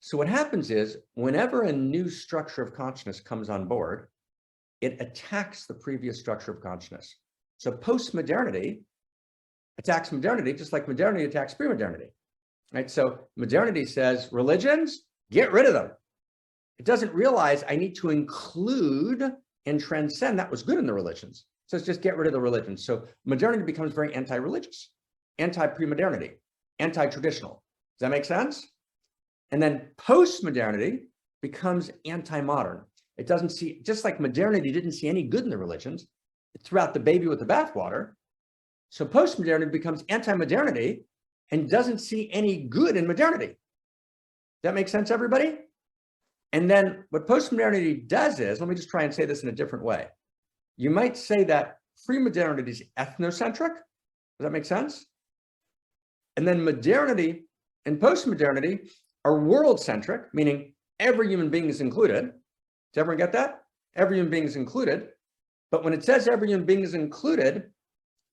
So what happens is, whenever a new structure of consciousness comes on board, it attacks the previous structure of consciousness. So post-modernity attacks modernity, just like modernity attacks pre-modernity, right? So modernity says religions, get rid of them. It doesn't realize I need to include and transcend that was good in the religions. So it's just get rid of the religions. So modernity becomes very anti-religious, anti-pre-modernity, anti-traditional. Does that make sense? And then post-modernity becomes anti-modern. It doesn't see, just like modernity didn't see any good in the religions, it threw out the baby with the bathwater. So post-modernity becomes anti-modernity and doesn't see any good in modernity. Does that make sense, everybody? And then what post-modernity does is, let me just try and say this in a different way. You might say that pre-modernity is ethnocentric. Does that make sense? And then modernity and post-modernity are world-centric, meaning every human being is included. Does everyone get that? Every human being is included. But when it says every human being is included,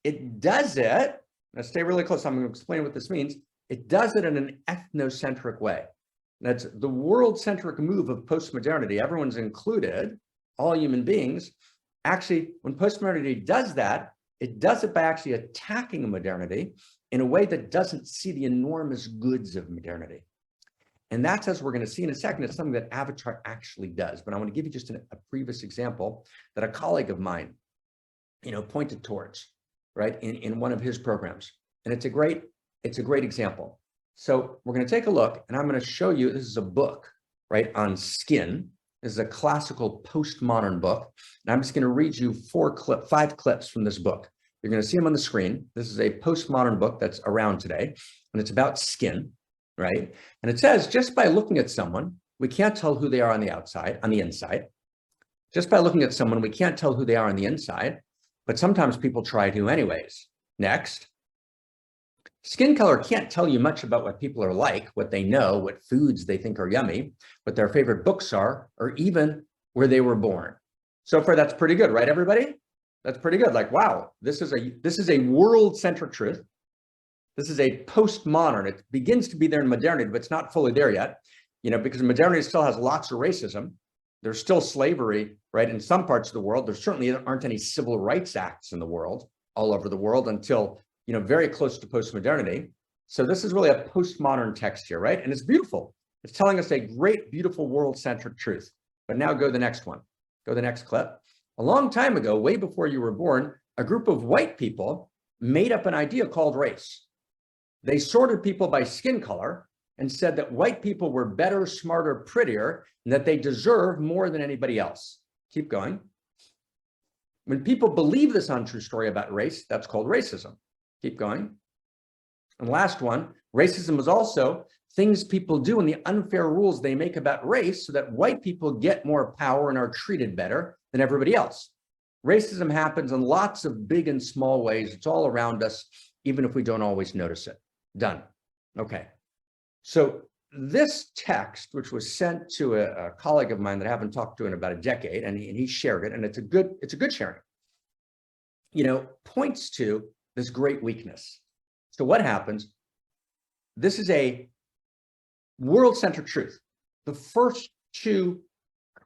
it does it, now stay really close, I'm going to explain what this means. It does it in an ethnocentric way. That's the world-centric move of post-modernity. Everyone's included, all human beings. Actually, when post-modernity does that, it does it by actually attacking modernity in a way that doesn't see the enormous goods of modernity. And that's, as we're going to see in a second, it's something that Avatar actually does. But I want to give you just a previous example that a colleague of mine, pointed towards, right, in one of his programs. And it's a great example. So we're going to take a look, and I'm going to show you, this is a book, right, on skin. This is a classical postmodern book. And I'm just going to read you 5 clips from this book. You're going to see them on the screen. This is a postmodern book that's around today, and it's about skin, right? And it says, just by looking at someone, we can't tell who they are on the inside. Just by looking at someone, we can't tell who they are on the inside, but sometimes people try to anyways. Next. Skin color can't tell you much about what people are like, what they know, what foods they think are yummy, what their favorite books are, or even where they were born. So far, that's pretty good, right, everybody? That's pretty good. Like, wow, this is a world-centric truth. This is a postmodern. It begins to be there in modernity, but it's not fully there yet, because modernity still has lots of racism. There's still slavery, right, in some parts of the world. There certainly aren't any civil rights acts in the world, all over the world, until very close to post-modernity. So this is really a postmodern text here, right? And it's beautiful. It's telling us a great, beautiful world-centric truth. But now go to the next one. Go to the next clip. A long time ago, way before you were born, a group of white people made up an idea called race. They sorted people by skin color and said that white people were better, smarter, prettier, and that they deserve more than anybody else. Keep going. When people believe this untrue story about race, that's called racism. Keep going. And last one, racism is also things people do and the unfair rules they make about race so that white people get more power and are treated better than everybody else. Racism happens in lots of big and small ways. It's all around us, even if we don't always notice it. Done. Okay. So this text, which was sent to a colleague of mine that I haven't talked to in about a decade, and he shared it, and it's a good sharing, points to this great weakness. So what happens? This is a world-centric truth. The first 2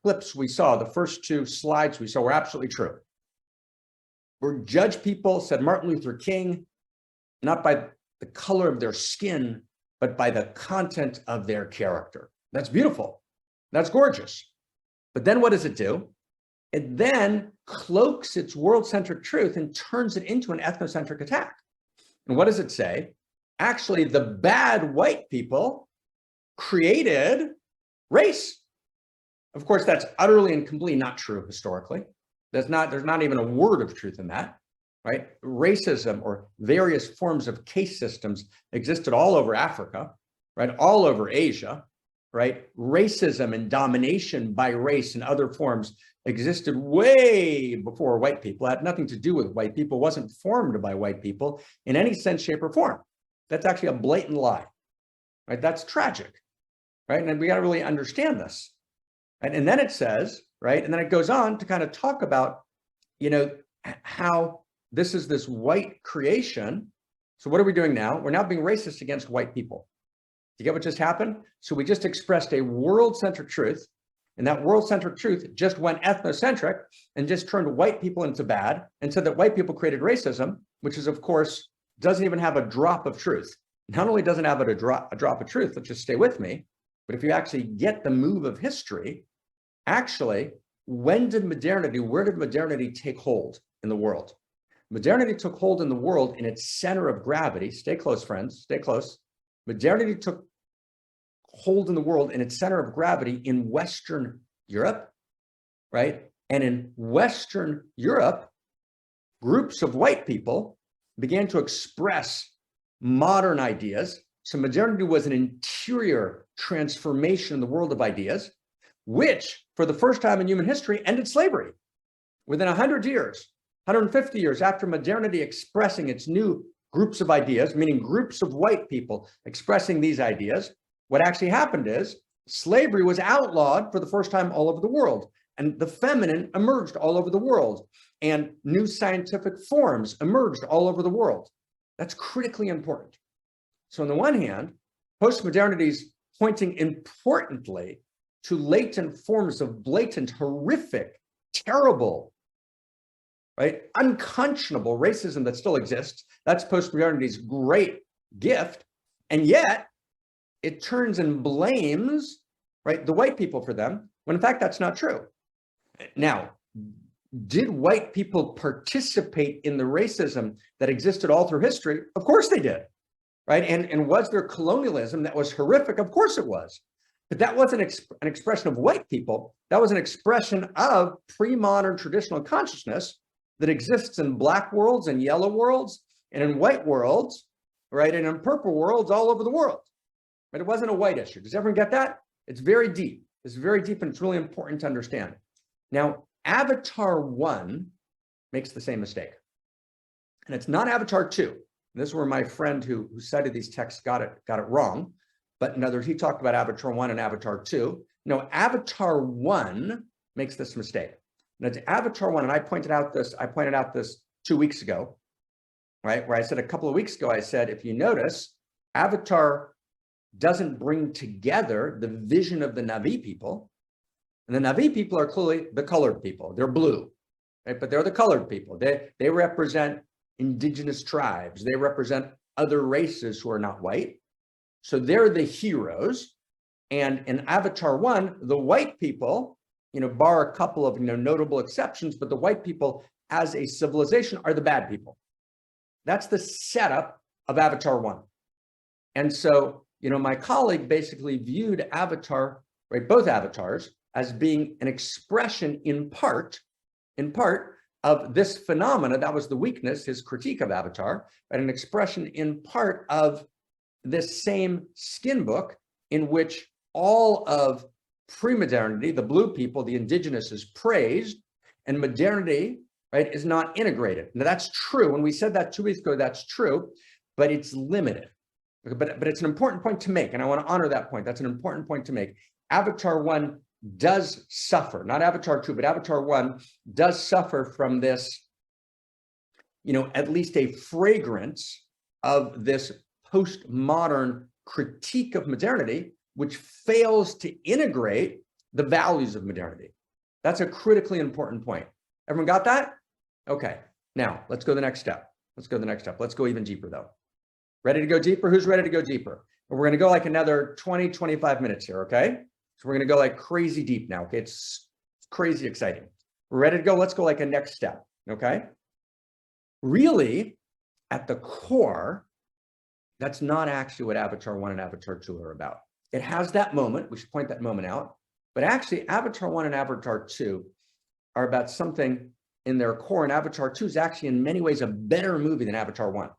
clips we saw, the first 2 slides we saw were absolutely true. We're judge people, said Martin Luther King, not by the color of their skin, but by the content of their character. That's beautiful. That's gorgeous. But then what does it do? It then cloaks its world-centric truth and turns it into an ethnocentric attack. And what does it say? Actually, the bad white people created race. Of course, that's utterly and completely not true historically. There's not even a word of truth in that, right? Racism or various forms of caste systems existed all over Africa, right? All over Asia, right? Racism and domination by race and other forms existed way before white people. It had nothing to do with white people, wasn't formed by white people in any sense, shape, or form. That's actually a blatant lie, right? That's tragic, right? And we got to really understand this. Right? And then it says, right? And then it goes on to kind of talk about, how this is this white creation. So what are we doing now? We're now being racist against white people. Do you get what just happened? So we just expressed a world-centric truth, and that world-centric truth just went ethnocentric and just turned white people into bad and said that white people created racism, which is, of course, doesn't even have a drop of truth. Not only doesn't have a drop of truth, let's just stay with me, but if you actually get the move of history, actually, where did modernity take hold in the world? Modernity took hold in the world in its center of gravity. Stay close, friends, stay close. Modernity took hold in the world in its center of gravity in Western Europe, right? And in Western Europe, groups of white people began to express modern ideas. So modernity was an interior transformation in the world of ideas, which for the first time in human history ended slavery. Within 100 years, 150 years after modernity expressing its new groups of ideas, meaning groups of white people expressing these ideas, what actually happened is slavery was outlawed for the first time all over the world, and the feminine emerged all over the world, and new scientific forms emerged all over the world. That's critically important. So on the one hand, postmodernity is pointing importantly to latent forms of blatant, horrific, terrible, right, unconscionable racism that still exists. That's postmodernity's great gift. And yet it turns and blames, right, the white people for them, when in fact that's not true. Now, did white people participate in the racism that existed all through history? Of course they did, right? And was there colonialism that was horrific? Of course it was. But that wasn't an expression of white people. That was an expression of pre-modern traditional consciousness that exists in black worlds and yellow worlds and in white worlds, right? And in purple worlds all over the world. But it wasn't a white issue. Does everyone get that? It's very deep. It's very deep, and it's really important to understand. Now, Avatar 1 makes the same mistake. And it's not Avatar 2. And this is where my friend who cited these texts got it wrong. But in other words, he talked about Avatar 1 and Avatar 2. No, Avatar 1 makes this mistake. And it's Avatar 1, and I pointed out this 2 weeks ago, right? Where I said a couple of weeks ago, I said, if you notice, Avatar doesn't bring together the vision of the Na'vi people. And the Na'vi people are clearly the colored people. They're blue, right? But they're the colored people. They represent indigenous tribes. They represent other races who are not white. So they're the heroes. And in Avatar 1, the white people, bar a couple of notable exceptions, but the white people as a civilization are the bad people. That's the setup of Avatar 1. And so, my colleague basically viewed Avatar, right, both avatars, as being an expression in part of this phenomena. That was the weakness, his critique of Avatar, and an expression in part of this same skin book in which all of pre-modernity, the blue people, the indigenous, is praised, and modernity, right, is not integrated. Now that's true. When we said that 2 weeks ago, that's true, but it's limited. But it's an important point to make, and I want to honor that point. That's an important point to make. Avatar 1 does suffer, not Avatar 2, but Avatar 1 does suffer from this, at least a fragrance of this postmodern critique of modernity, which fails to integrate the values of modernity. That's a critically important point. Everyone got that? Okay, now let's go to the next step. Let's go even deeper though. Ready to go deeper? Who's ready to go deeper? We're gonna go like another 20, 25 minutes here, okay? So we're gonna go like crazy deep now, okay? It's crazy exciting. We're ready to go, let's go like a next step, okay? Really, at the core, that's not actually what Avatar 1 and Avatar 2 are about. It has that moment, we should point that moment out, but actually Avatar 1 and Avatar 2 are about something in their core, and Avatar 2 is actually in many ways a better movie than Avatar 1.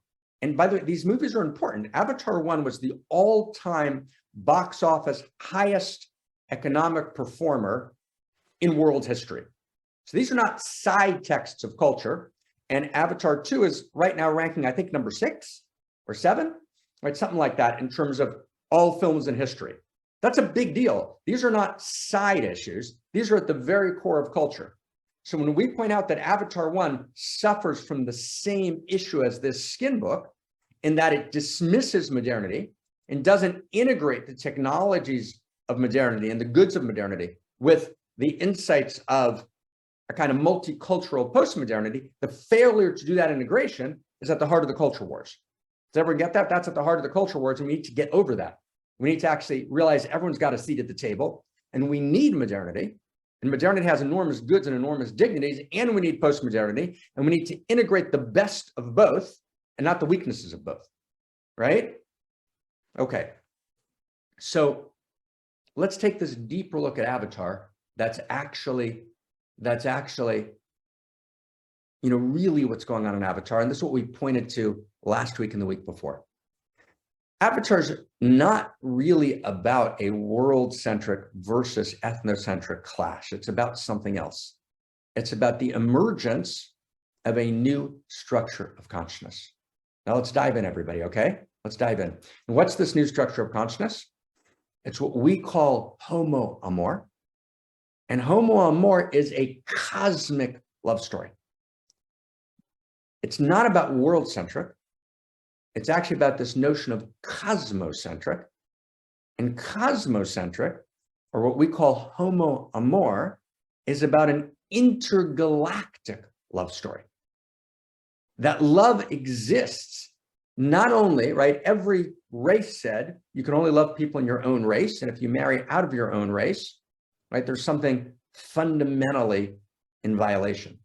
And by the way, these movies are important. Avatar 1 was the all-time box office highest economic performer in world history. So these are not side texts of culture. And Avatar 2 is right now ranking, I think, number 6 or 7, right? Something like that in terms of all films in history. That's a big deal. These are not side issues. These are at the very core of culture. So when we point out that Avatar 1 suffers from the same issue as this skin book, in that it dismisses modernity and doesn't integrate the technologies of modernity and the goods of modernity with the insights of a kind of multicultural postmodernity, the failure to do that integration is at the heart of the culture wars. Does everyone get that? That's at the heart of the culture wars, and we need to get over that. We need to actually realize everyone's got a seat at the table, and we need modernity. And modernity has enormous goods and enormous dignities, and we need post-modernity, and we need to integrate the best of both and not the weaknesses of both, right? Okay, so let's take this deeper look at Avatar. That's actually, really what's going on in Avatar, and this is what we pointed to last week and the week before. Avatar's not really about a world-centric versus ethnocentric clash. It's about something else. It's about the emergence of a new structure of consciousness. Now let's dive in, everybody, okay? Let's dive in. And what's this new structure of consciousness? It's what we call Homo Amor. And Homo Amor is a cosmic love story. It's not about world-centric. It's actually about this notion of cosmocentric. And cosmocentric, or what we call Homo Amor, is about an intergalactic love story. That love exists not only, right? Every race said you can only love people in your own race. And if you marry out of your own race, right, there's something fundamentally in violation.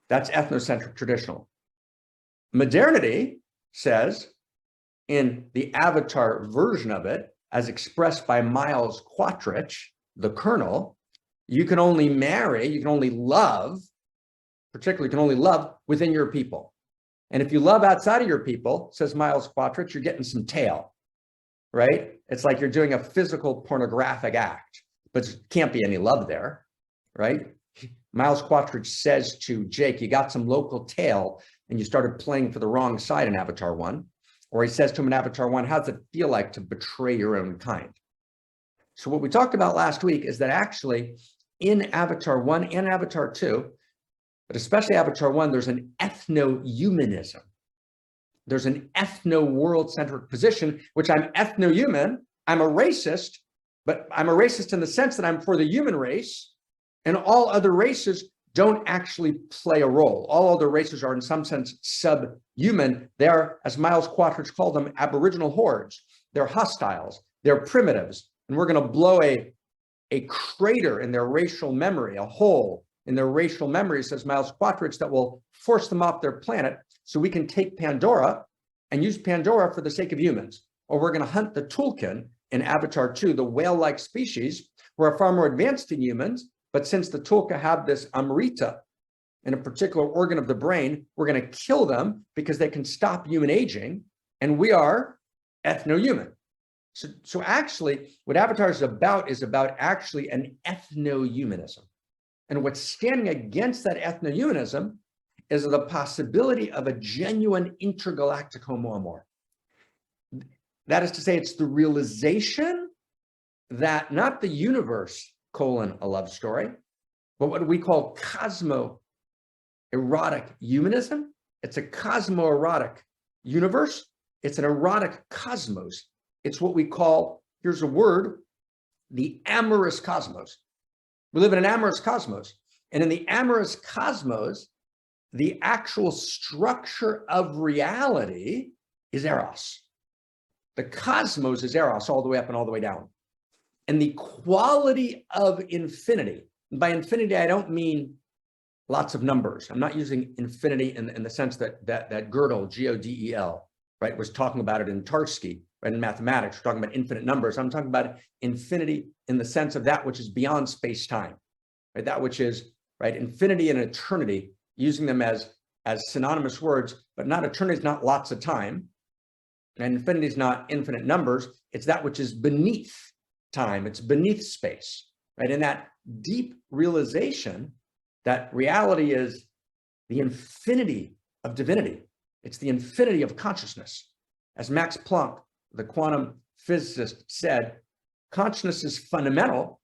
That's ethnocentric traditional. Modernity says, in the Avatar version of it, as expressed by Miles Quatrich, the Colonel, you can only marry, you can only love, particularly you can only love within your people. And if you love outside of your people, says Miles Quatrich, you're getting some tail, right? It's like you're doing a physical pornographic act, but there can't be any love there, right? Miles Quatrich says to Jake, you got some local tail and you started playing for the wrong side in Avatar 1. Or he says to him in Avatar 1, how does it feel like to betray your own kind? So what we talked about last week is that actually in Avatar 1 and Avatar 2, but especially Avatar 1, there's an ethno-humanism. There's an ethno-world-centric position, which I'm ethno-human, I'm a racist, but I'm a racist in the sense that I'm for the human race, and all other races don't actually play a role. All other races are in some sense subhuman. They're, as Miles Quatrich called them, aboriginal hordes. They're hostiles, they're primitives, and we're gonna blow a crater in their racial memory, a hole in their racial memory, says Miles Quatrich, that will force them off their planet so we can take Pandora and use Pandora for the sake of humans. Or we're gonna hunt the Tulkun in Avatar 2, the whale-like species, who are far more advanced than humans, but since the Tulka have this Amrita in a particular organ of the brain, we're gonna kill them because they can stop human aging, and we are ethno-human. So actually, what Avatar is about actually an ethno-humanism. And what's standing against that ethno-humanism is the possibility of a genuine intergalactic Homo Amor. That is to say, it's the realization that not the universe, a love story, but what we call cosmo-erotic humanism. It's a cosmo-erotic universe. It's an erotic cosmos. It's what we call, here's a word, the amorous cosmos. We live in an amorous cosmos. And in the amorous cosmos, the actual structure of reality is Eros. The cosmos is Eros all the way up and all the way down. And the quality of infinity, and by infinity, I don't mean lots of numbers. I'm not using infinity in the sense that Gödel, G-O-D-E-L, right, was talking about it in Tarski, right, in mathematics. We're talking about infinite numbers. I'm talking about infinity in the sense of that which is beyond space-time, right? That which is, right, infinity and eternity, using them as synonymous words, but not eternity is not lots of time, and infinity is not infinite numbers. It's that which is beneath time, it's beneath space, right? And that deep realization that reality is the infinity of divinity. It's the infinity of consciousness. As Max Planck, the quantum physicist, said, consciousness is fundamental,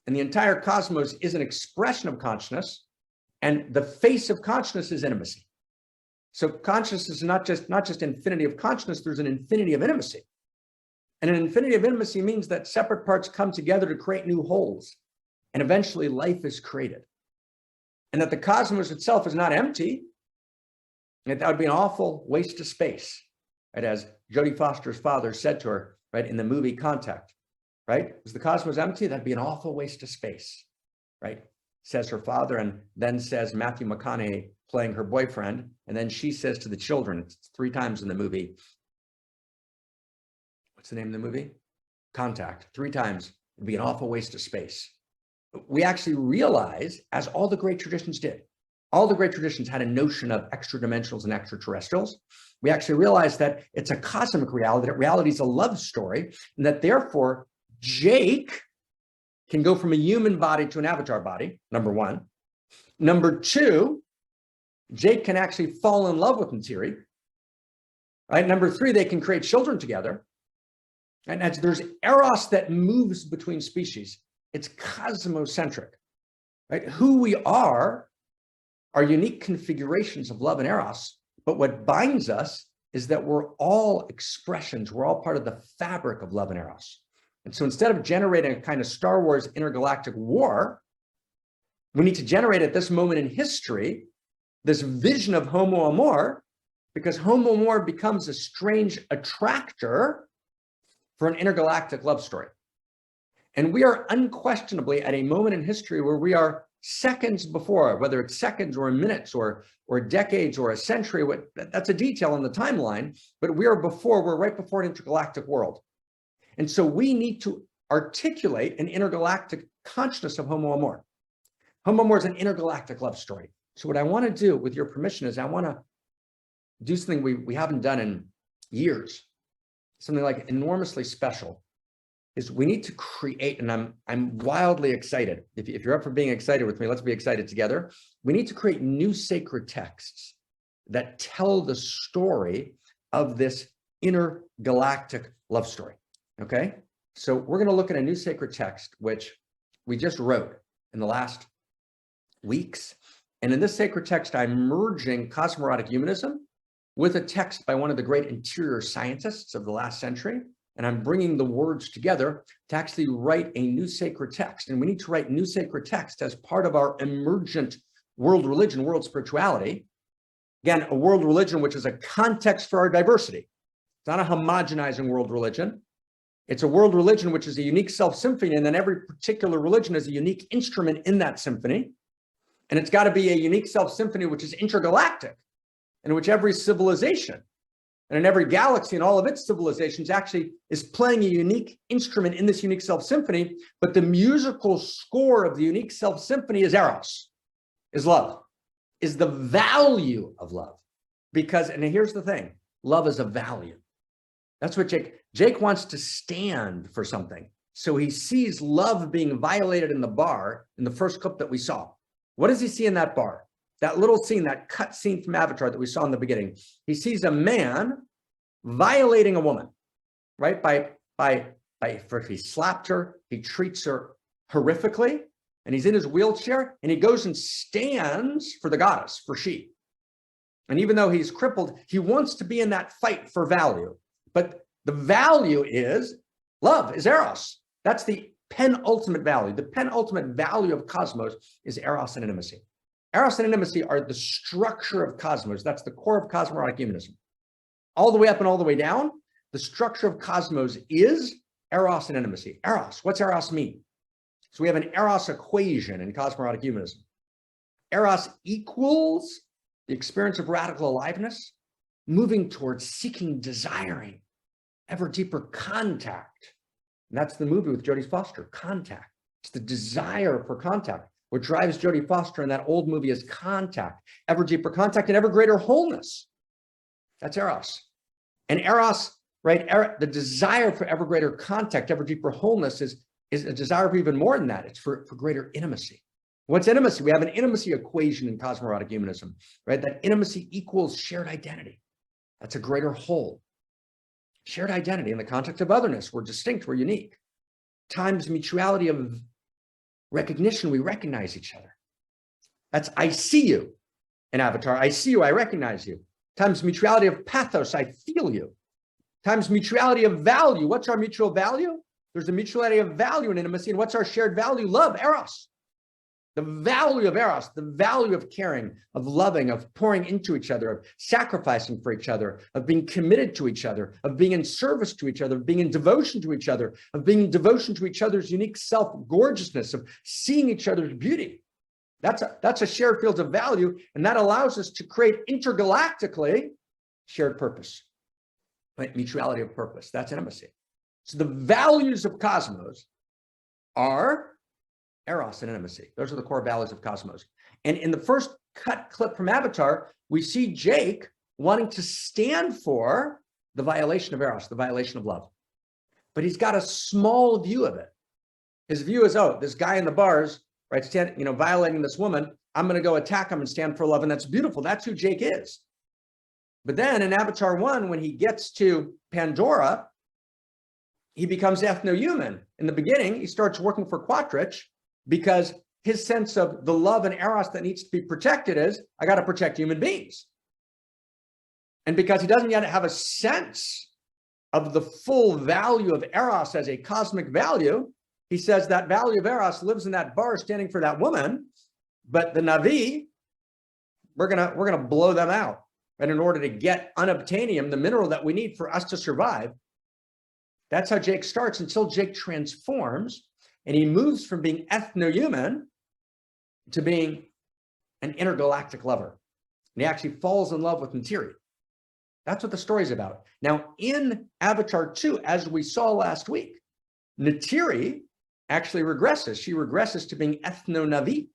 and the entire cosmos is an expression of consciousness, and the face of consciousness is intimacy. So consciousness is not just infinity of consciousness, there's an infinity of intimacy. And an infinity of intimacy means that separate parts come together to create new wholes, and eventually life is created. And that the cosmos itself is not empty, And that would be an awful waste of space, right? As Jodie Foster's father said to her, right, in the movie Contact, right? Was the cosmos empty? That'd be an awful waste of space, right? Says her father, and then says Matthew McConaughey playing her boyfriend, and then she says to the children, it's 3 times in the movie, what's the name of the movie? Contact. 3 times. It'd be an awful waste of space. We actually realize, as all the great traditions did, all the great traditions had a notion of extra dimensionals and extraterrestrials. We actually realize that it's a cosmic reality, that reality is a love story, and that therefore Jake can go from a human body to an avatar body, number 1. Number 2, Jake can actually fall in love with Neytiri. Right? Number 3, they can create children together. And there's eros that moves between species. It's cosmocentric, right? Who we are unique configurations of love and eros. But what binds us is that we're all expressions. We're all part of the fabric of love and eros. And so instead of generating a kind of Star Wars intergalactic war, we need to generate at this moment in history this vision of homo amor, because homo amor becomes a strange attractor for an intergalactic love story. And we are unquestionably at a moment in history where we are seconds before, whether it's seconds or minutes or decades or a century, that's a detail on the timeline, but we're right before an intergalactic world. And so we need to articulate an intergalactic consciousness of homo amor. Homo amor is an intergalactic love story. So what I want to do, with your permission, is I want to do something we haven't done in years, something like enormously special. Is we need to create, and I'm wildly excited. If you're up for being excited with me, let's be excited together. We need to create new sacred texts that tell the story of this intergalactic love story. Okay, so we're going to look at a new sacred text which we just wrote in the last weeks, and in this sacred text, I'm merging cosmoerotic humanism with a text by one of the great interior scientists of the last century. And I'm bringing the words together to actually write a new sacred text. And we need to write new sacred text as part of our emergent world religion, world spirituality. Again, a world religion which is a context for our diversity. It's not a homogenizing world religion. It's a world religion which is a unique self-symphony, and then every particular religion is a unique instrument in that symphony. And it's got to be a unique self-symphony which is intergalactic, in which every civilization and in every galaxy and all of its civilizations actually is playing a unique instrument in this unique self-symphony, but the musical score of the unique self-symphony is eros, is love, is the value of love. Because, and here's the thing, love is a value. That's what Jake wants to stand for something. So he sees love being violated in the bar in the first clip that we saw. What does he see in that bar? That little scene, that cut scene from Avatar that we saw in the beginning. He sees a man violating a woman, right? First he slapped her, he treats her horrifically, and he's in his wheelchair, and he goes and stands for the goddess, for she. And even though he's crippled, he wants to be in that fight for value. But the value is love, is eros. That's the penultimate value. The penultimate value of cosmos is eros and intimacy. Eros and intimacy are the structure of cosmos. That's the core of cosmoerotic humanism. All the way up and all the way down, the structure of cosmos is eros and intimacy. Eros, what's eros mean? So we have an eros equation in cosmoerotic humanism. Eros equals the experience of radical aliveness, moving towards seeking, desiring ever deeper contact. And that's the movie with Jodie Foster, Contact. It's the desire for contact. What drives Jodie Foster in that old movie is contact, ever deeper contact and ever greater wholeness. That's eros. And eros, right? The desire for ever greater contact, ever deeper wholeness is a desire for even more than that. It's for greater intimacy. What's intimacy? We have an intimacy equation in cosmoerotic humanism, right? That intimacy equals shared identity. That's a greater whole. Shared identity in the context of otherness. We're distinct, we're unique. Times mutuality of recognition, we recognize each other. That's I see you in Avatar. I see you, I recognize you. Times mutuality of pathos, I feel you. Times mutuality of value. What's our mutual value? There's a mutuality of value in intimacy. And what's our shared value? Love, eros. The value of eros, the value of caring, of loving, of pouring into each other, of sacrificing for each other, of being committed to each other, of being in service to each other, of being in devotion to each other, of being in devotion to each other's unique self-gorgeousness, of seeing each other's beauty. That's a shared field of value, and that allows us to create intergalactically shared purpose, right? Mutuality of purpose. That's intimacy. So the values of Cosmos are eros and intimacy. Those are the core values of Cosmos. And in the first cut clip from Avatar, we see Jake wanting to stand for the violation of eros, the violation of love. But he's got a small view of it. His view is, oh, this guy in the bars, right, violating this woman, I'm going to go attack him and stand for love. And that's beautiful. That's who Jake is. But then in Avatar 1, when he gets to Pandora, he becomes ethno-human. In the beginning, he starts working for Quattrich because his sense of the love and eros that needs to be protected is, I got to protect human beings. And because he doesn't yet have a sense of the full value of eros as a cosmic value, he says that value of eros lives in that bar standing for that woman, but the Na'vi, we're gonna blow them out. And in order to get unobtainium, the mineral that we need for us to survive, that's how Jake starts until Jake transforms and he moves from being ethno-human to being an intergalactic lover. And he actually falls in love with Neytiri. That's what the story's about. Now, in Avatar 2, as we saw last week, Neytiri actually regresses. She regresses to being ethno-Na'vi.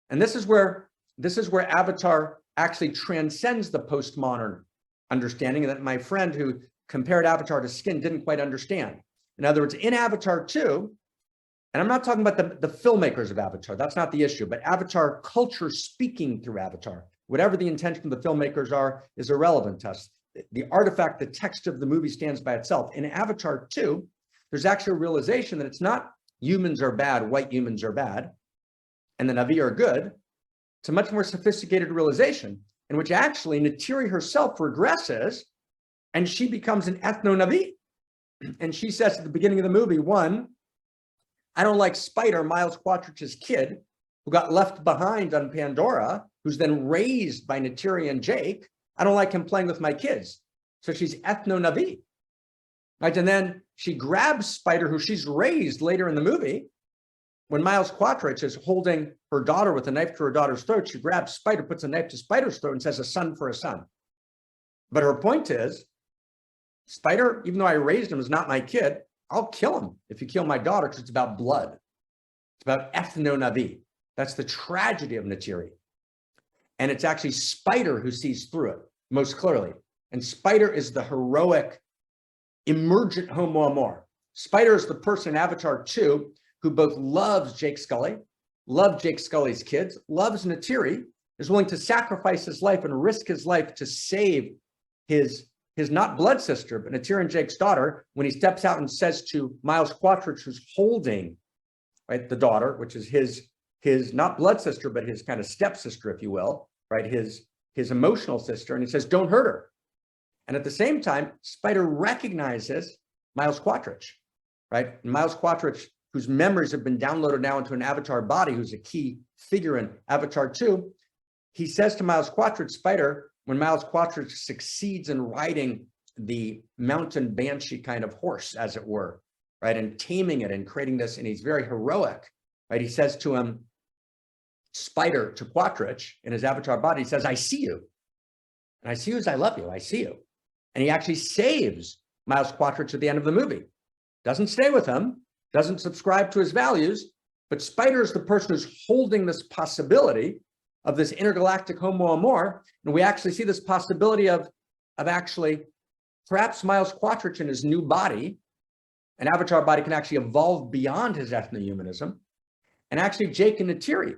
And this is where Avatar actually transcends the postmodern understanding that my friend who compared Avatar to Skin didn't quite understand. In other words, in Avatar 2, and I'm not talking about the filmmakers of Avatar, that's not the issue, but Avatar culture speaking through Avatar, whatever the intention of the filmmakers are, is irrelevant to us. The artifact, the text of the movie stands by itself. In Avatar 2, there's actually a realization that it's not humans are bad, white humans are bad, and the Na'vi are good. It's a much more sophisticated realization in which actually Neytiri herself regresses and she becomes an ethno-Na'vi. And she says at the beginning of the movie, one, I don't like Spider, Miles Quattrich's kid, who got left behind on Pandora, who's then raised by Neytiri and Jake. I don't like him playing with my kids. So she's ethno-Na'vi. Right? And then she grabs Spider, who she's raised later in the movie. When Miles Quattrich is holding her daughter with a knife to her daughter's throat, she grabs Spider, puts a knife to Spider's throat and says, a son for a son. But her point is, Spider, even though I raised him, is not my kid. I'll kill him if you kill my daughter because it's about blood. It's about ethno-Na'vi. That's the tragedy of Neytiri. And it's actually Spider who sees through it most clearly. And Spider is the heroic, emergent homo amor. Spider is the person in Avatar 2 who both loves Jake Sully, loves Jake Sully's kids, loves Neytiri, is willing to sacrifice his life and risk his life to save his not blood sister, but Neytiri and Jake's daughter, when he steps out and says to Miles Quattrich, who's holding, right, the daughter, which is his not blood sister, but his kind of stepsister, if you will, right, his emotional sister, and he says, don't hurt her. And at the same time, Spider recognizes Miles Quattrich, right? And Miles Quattrich, whose memories have been downloaded now into an Avatar body, who's a key figure in Avatar 2, he says to Miles Quattrich, Spider, when Miles Quattrich succeeds in riding the mountain banshee kind of horse, as it were, right, and taming it and creating this, and he's very heroic, right? He says to him, Spider, to Quattrich in his Avatar body, he says, I see you. And I see you as I love you. I see you. And he actually saves Miles Quattrich at the end of the movie. Doesn't stay with him, doesn't subscribe to his values, but Spider is the person who's holding this possibility of this intergalactic homo amor. And we actually see this possibility of actually perhaps Miles Quattrich in his new body, an Avatar body, can actually evolve beyond his ethno-humanism. And actually Jake and Neytiri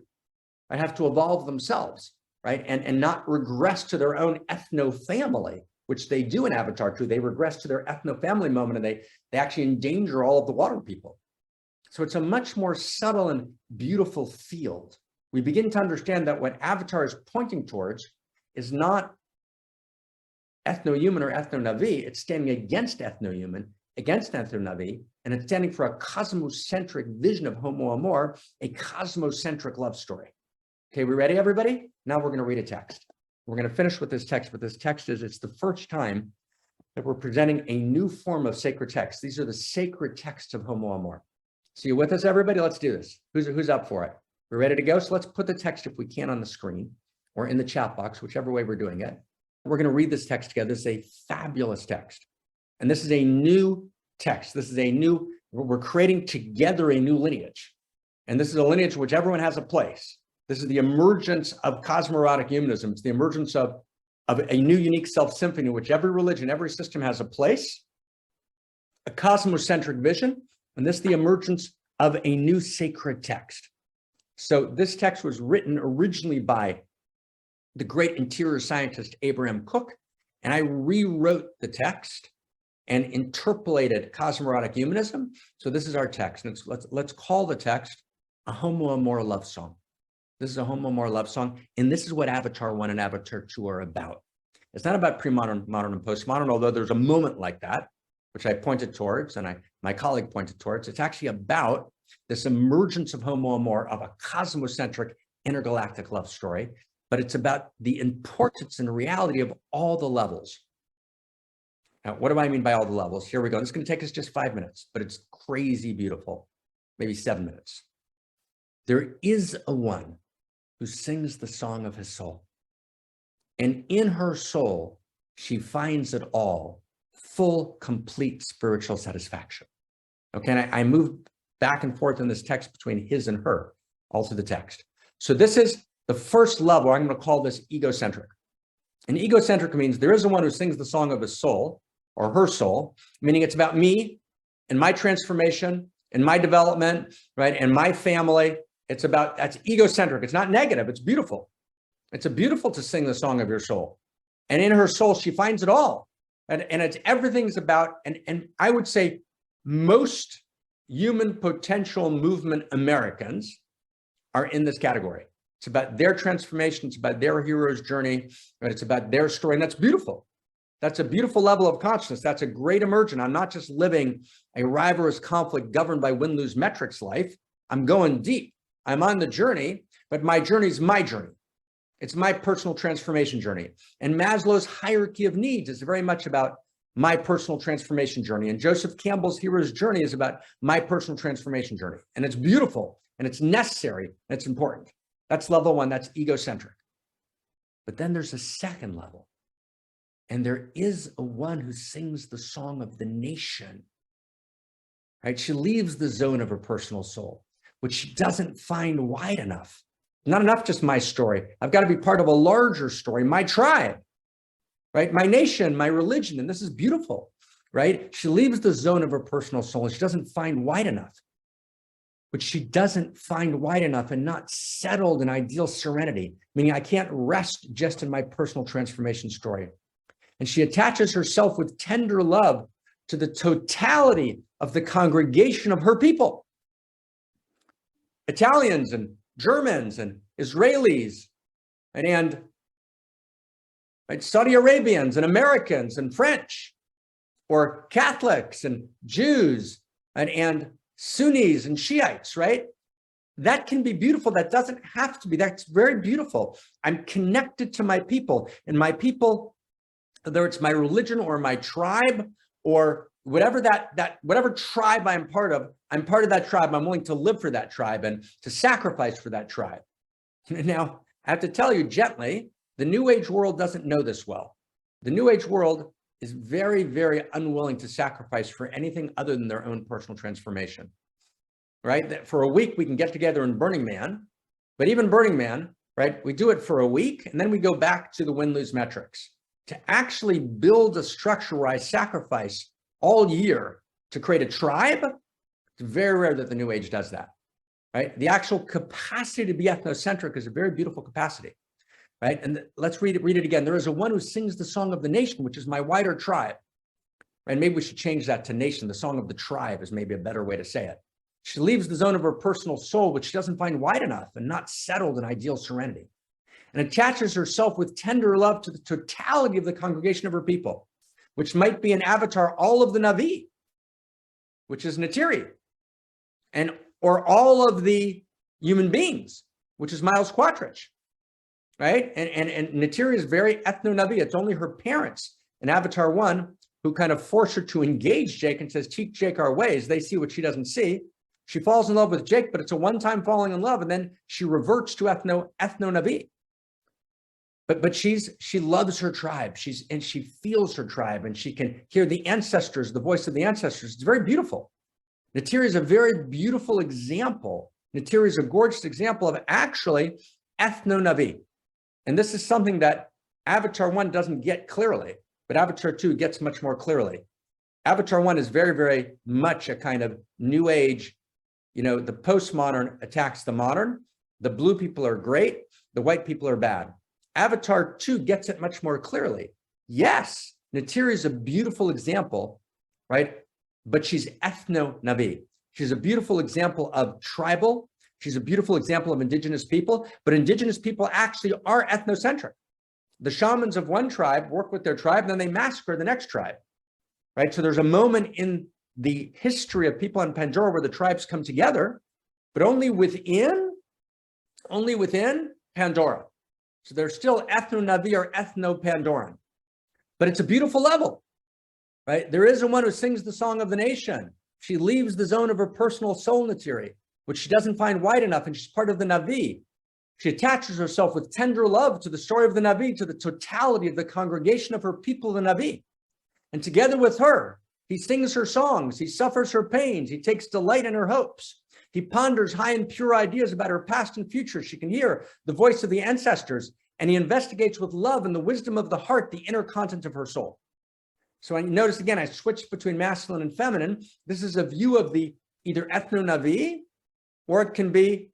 might have to evolve themselves, right? And not regress to their own ethno-family, which they do in Avatar 2. They regress to their ethno-family moment and they actually endanger all of the water people. So it's a much more subtle and beautiful field. We begin to understand that what Avatar is pointing towards is not ethno-human or ethno-Na'vi, it's standing against ethno-human, against Anther Navi, and it's standing for a cosmocentric vision of Homo Amor, a cosmocentric love story. Okay, we ready, everybody? Now we're going to read a text. We're going to finish with this text, but this text is, it's the first time that we're presenting a new form of sacred text. These are the sacred texts of Homo Amor. So you with us, everybody? Let's do this. Who's up for it? We're ready to go? So let's put the text, if we can, on the screen or in the chat box, whichever way we're doing it. We're going to read this text together. This is a fabulous text. And this is a new text. This is a new, we're creating together a new lineage. And this is a lineage which everyone has a place. This is the emergence of cosmoerotic humanism. It's the emergence of a new unique self-symphony, which every religion, every system has a place, a cosmocentric vision, and this is the emergence of a new sacred text. So this text was written originally by the great interior scientist Abraham Cook, and I rewrote the text and interpolated cosmoerotic humanism. So this is our text, and let's call the text a Homo Amor love song. This is a Homo Amor love song, and this is what Avatar 1 and Avatar 2 are about. It's not about pre-modern, modern, and postmodern, although there's a moment like that, which I pointed towards, and my colleague pointed towards. It's actually about this emergence of Homo Amor, of a cosmocentric intergalactic love story, but it's about the importance and reality of all the levels. Now, what do I mean by all the levels? Here we go. This is going to take us just 5 minutes, but it's crazy beautiful, maybe 7 minutes. There is a one who sings the song of his soul. And in her soul, she finds it all, full, complete spiritual satisfaction. Okay, and I moved back and forth in this text between his and her, all through the text. So this is the first level. I'm going to call this egocentric. And egocentric means there is a one who sings the song of his soul, or her soul, meaning it's about me and my transformation and my development, right, and my family. It's about, that's egocentric. It's not negative. It's beautiful. It's beautiful to sing the song of your soul. And in her soul, she finds it all. And it's everything's about, and I would say most human potential movement Americans are in this category. It's about their transformation. It's about their hero's journey. Right? It's about their story. And that's beautiful. That's a beautiful level of consciousness. That's a great emergence. I'm not just living a rivalrous conflict governed by win-lose metrics life. I'm going deep. I'm on the journey, but my journey is my journey. It's my personal transformation journey. And Maslow's hierarchy of needs is very much about my personal transformation journey. And Joseph Campbell's hero's journey is about my personal transformation journey. And it's beautiful, and it's necessary, and it's important. That's level one, that's egocentric. But then there's a second level. And there is a one who sings the song of the nation, right? She leaves the zone of her personal soul, which she doesn't find wide enough. Not enough just my story. I've got to be part of a larger story, my tribe, right? My nation, my religion, and this is beautiful, right? She leaves the zone of her personal soul and she doesn't find wide enough, which she doesn't find wide enough and not settled in ideal serenity, meaning I can't rest just in my personal transformation story. And she attaches herself with tender love to the totality of the congregation of her people. Italians and Germans and Israelis and right, Saudi Arabians and Americans and French, or Catholics and Jews and Sunnis and Shiites, right? That can be beautiful. That doesn't have to be. That's very beautiful. I'm connected to my people, and my people, whether it's my religion or my tribe or whatever whatever tribe I'm part of that tribe. I'm willing to live for that tribe and to sacrifice for that tribe. Now, I have to tell you gently, the New Age world doesn't know this well. The New Age world is very, very unwilling to sacrifice for anything other than their own personal transformation, right? That for a week, we can get together in Burning Man, but even Burning Man, right? We do it for a week, and then we go back to the win-lose metrics. To actually build a structure where I sacrifice all year to create a tribe, it's very rare that the New Age does that, right? The actual capacity to be ethnocentric is a very beautiful capacity, right? And let's read it again. There is a one who sings the song of the nation, which is my wider tribe. And maybe we should change that to nation. The song of the tribe is maybe a better way to say it. She leaves the zone of her personal soul, which she doesn't find wide enough and not settled in ideal serenity, and attaches herself with tender love to the totality of the congregation of her people, which might be an avatar, all of the Navi, which is Natiri, or all of the human beings, which is Miles Quatrich, right? And Natiri is very ethno-Navi. It's only her parents in Avatar 1 who kind of force her to engage Jake and says, teach Jake our ways. They see what she doesn't see. She falls in love with Jake, but it's a one-time falling in love, and then she reverts to ethno-Navi. But she loves her tribe. And she feels her tribe, and she can hear the ancestors, the voice of the ancestors. It's very beautiful. Natiri is a very beautiful example. Natiri is a gorgeous example of actually ethno-Navi. And this is something that Avatar 1 doesn't get clearly, but Avatar 2 gets much more clearly. Avatar 1 is very, very much a kind of new age, the postmodern attacks the modern. The blue people are great. The white people are bad. Avatar 2 gets it much more clearly. Yes, Natiri is a beautiful example, right? But she's ethno-Navi. She's a beautiful example of tribal. She's a beautiful example of indigenous people, but indigenous people actually are ethnocentric. The shamans of one tribe work with their tribe, and then they massacre the next tribe, right? So there's a moment in the history of people on Pandora where the tribes come together, but only within Pandora. So they're still ethno-Navi or ethno-Pandoran, but it's a beautiful level, right? There is a one who sings the song of the nation. She leaves the zone of her personal soul, Natiri, which she doesn't find wide enough, and she's part of the Navi. She attaches herself with tender love to the story of the Navi, to the totality of the congregation of her people, the Navi. And together with her, he sings her songs, he suffers her pains, he takes delight in her hopes. He ponders high and pure ideas about her past and future. She can hear the voice of the ancestors, and he investigates with love and the wisdom of the heart, the inner content of her soul. So I notice again, I switched between masculine and feminine. This is a view of the either ethno-Navi, or it can be,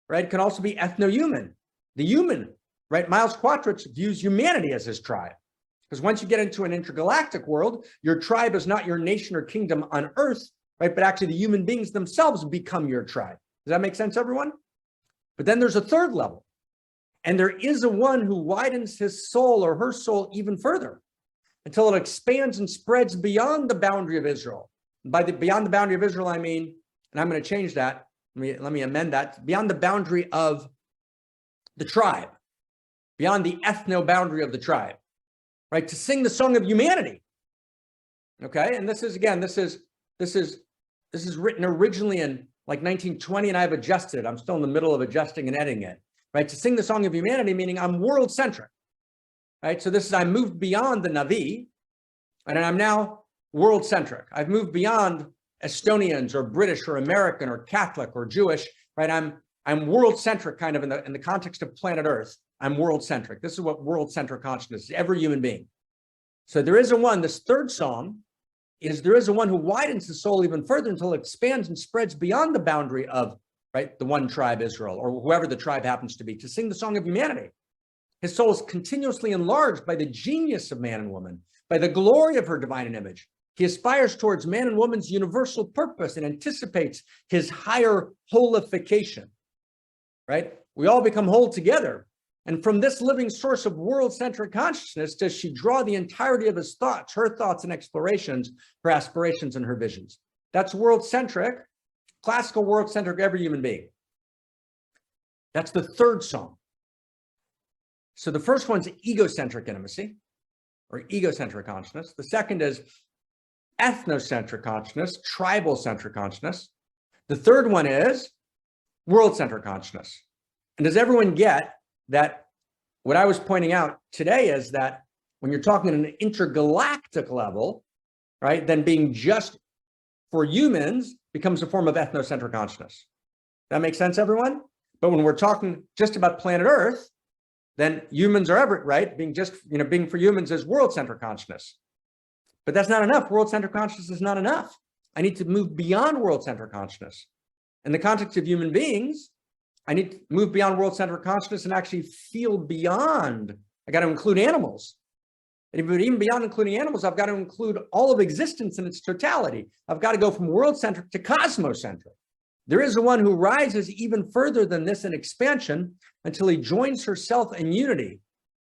right? It can also be ethno-human. The human, right? Miles Quatrich views humanity as his tribe. Because once you get into an intergalactic world, your tribe is not your nation or kingdom on Earth, right? But actually the human beings themselves become your tribe. Does that make sense, everyone? But then there's a third level. And there is a one who widens his soul or her soul even further until it expands and spreads beyond the boundary of Israel. By beyond the boundary of Israel, I mean, and I'm going to change that. Let me amend that. Beyond the boundary of the tribe, beyond the ethno boundary of the tribe, right? To sing the song of humanity. Okay, and this is written originally in like 1920, and I've adjusted it. I'm still in the middle of adjusting and editing it. Right, to sing the song of humanity, meaning I'm world centric. Right, so this is I moved beyond the Navi, and I'm now world centric. I've moved beyond Estonians or British or American or Catholic or Jewish, right? I'm world centric kind of in the context of planet Earth. I'm world centric. This is what world centric consciousness is, every human being. So there is a one, this third song is there is a one who widens the soul even further until it expands and spreads beyond the boundary of, right, the one tribe Israel or whoever the tribe happens to be, to sing the song of humanity. His soul is continuously enlarged by the genius of man and woman, by the glory of her divine image. He aspires towards man and woman's universal purpose and anticipates his higher holification, right? We all become whole together. And from this living source of world-centric consciousness, does she draw the entirety of his thoughts, her thoughts and explorations, her aspirations and her visions. That's world-centric, classical world-centric, every human being. That's the third song. So the first one's egocentric intimacy, or egocentric consciousness. The second is ethnocentric consciousness, tribal-centric consciousness. The third one is world-centric consciousness. And does everyone get that what I was pointing out today is that when you're talking at an intergalactic level, right, then being just for humans becomes a form of ethnocentric consciousness. That makes sense, everyone? But when we're talking just about planet Earth, then humans are ever, right? Being just, being for humans is world-centric consciousness. But that's not enough. World-centric consciousness is not enough. I need to move beyond world-centric consciousness. In the context of human beings, I need to move beyond world-centric consciousness and actually feel beyond. I got to include animals. And even beyond including animals, I've got to include all of existence in its totality. I've got to go from world-centric to cosmocentric. There is a one who rises even further than this in expansion until he joins herself in unity.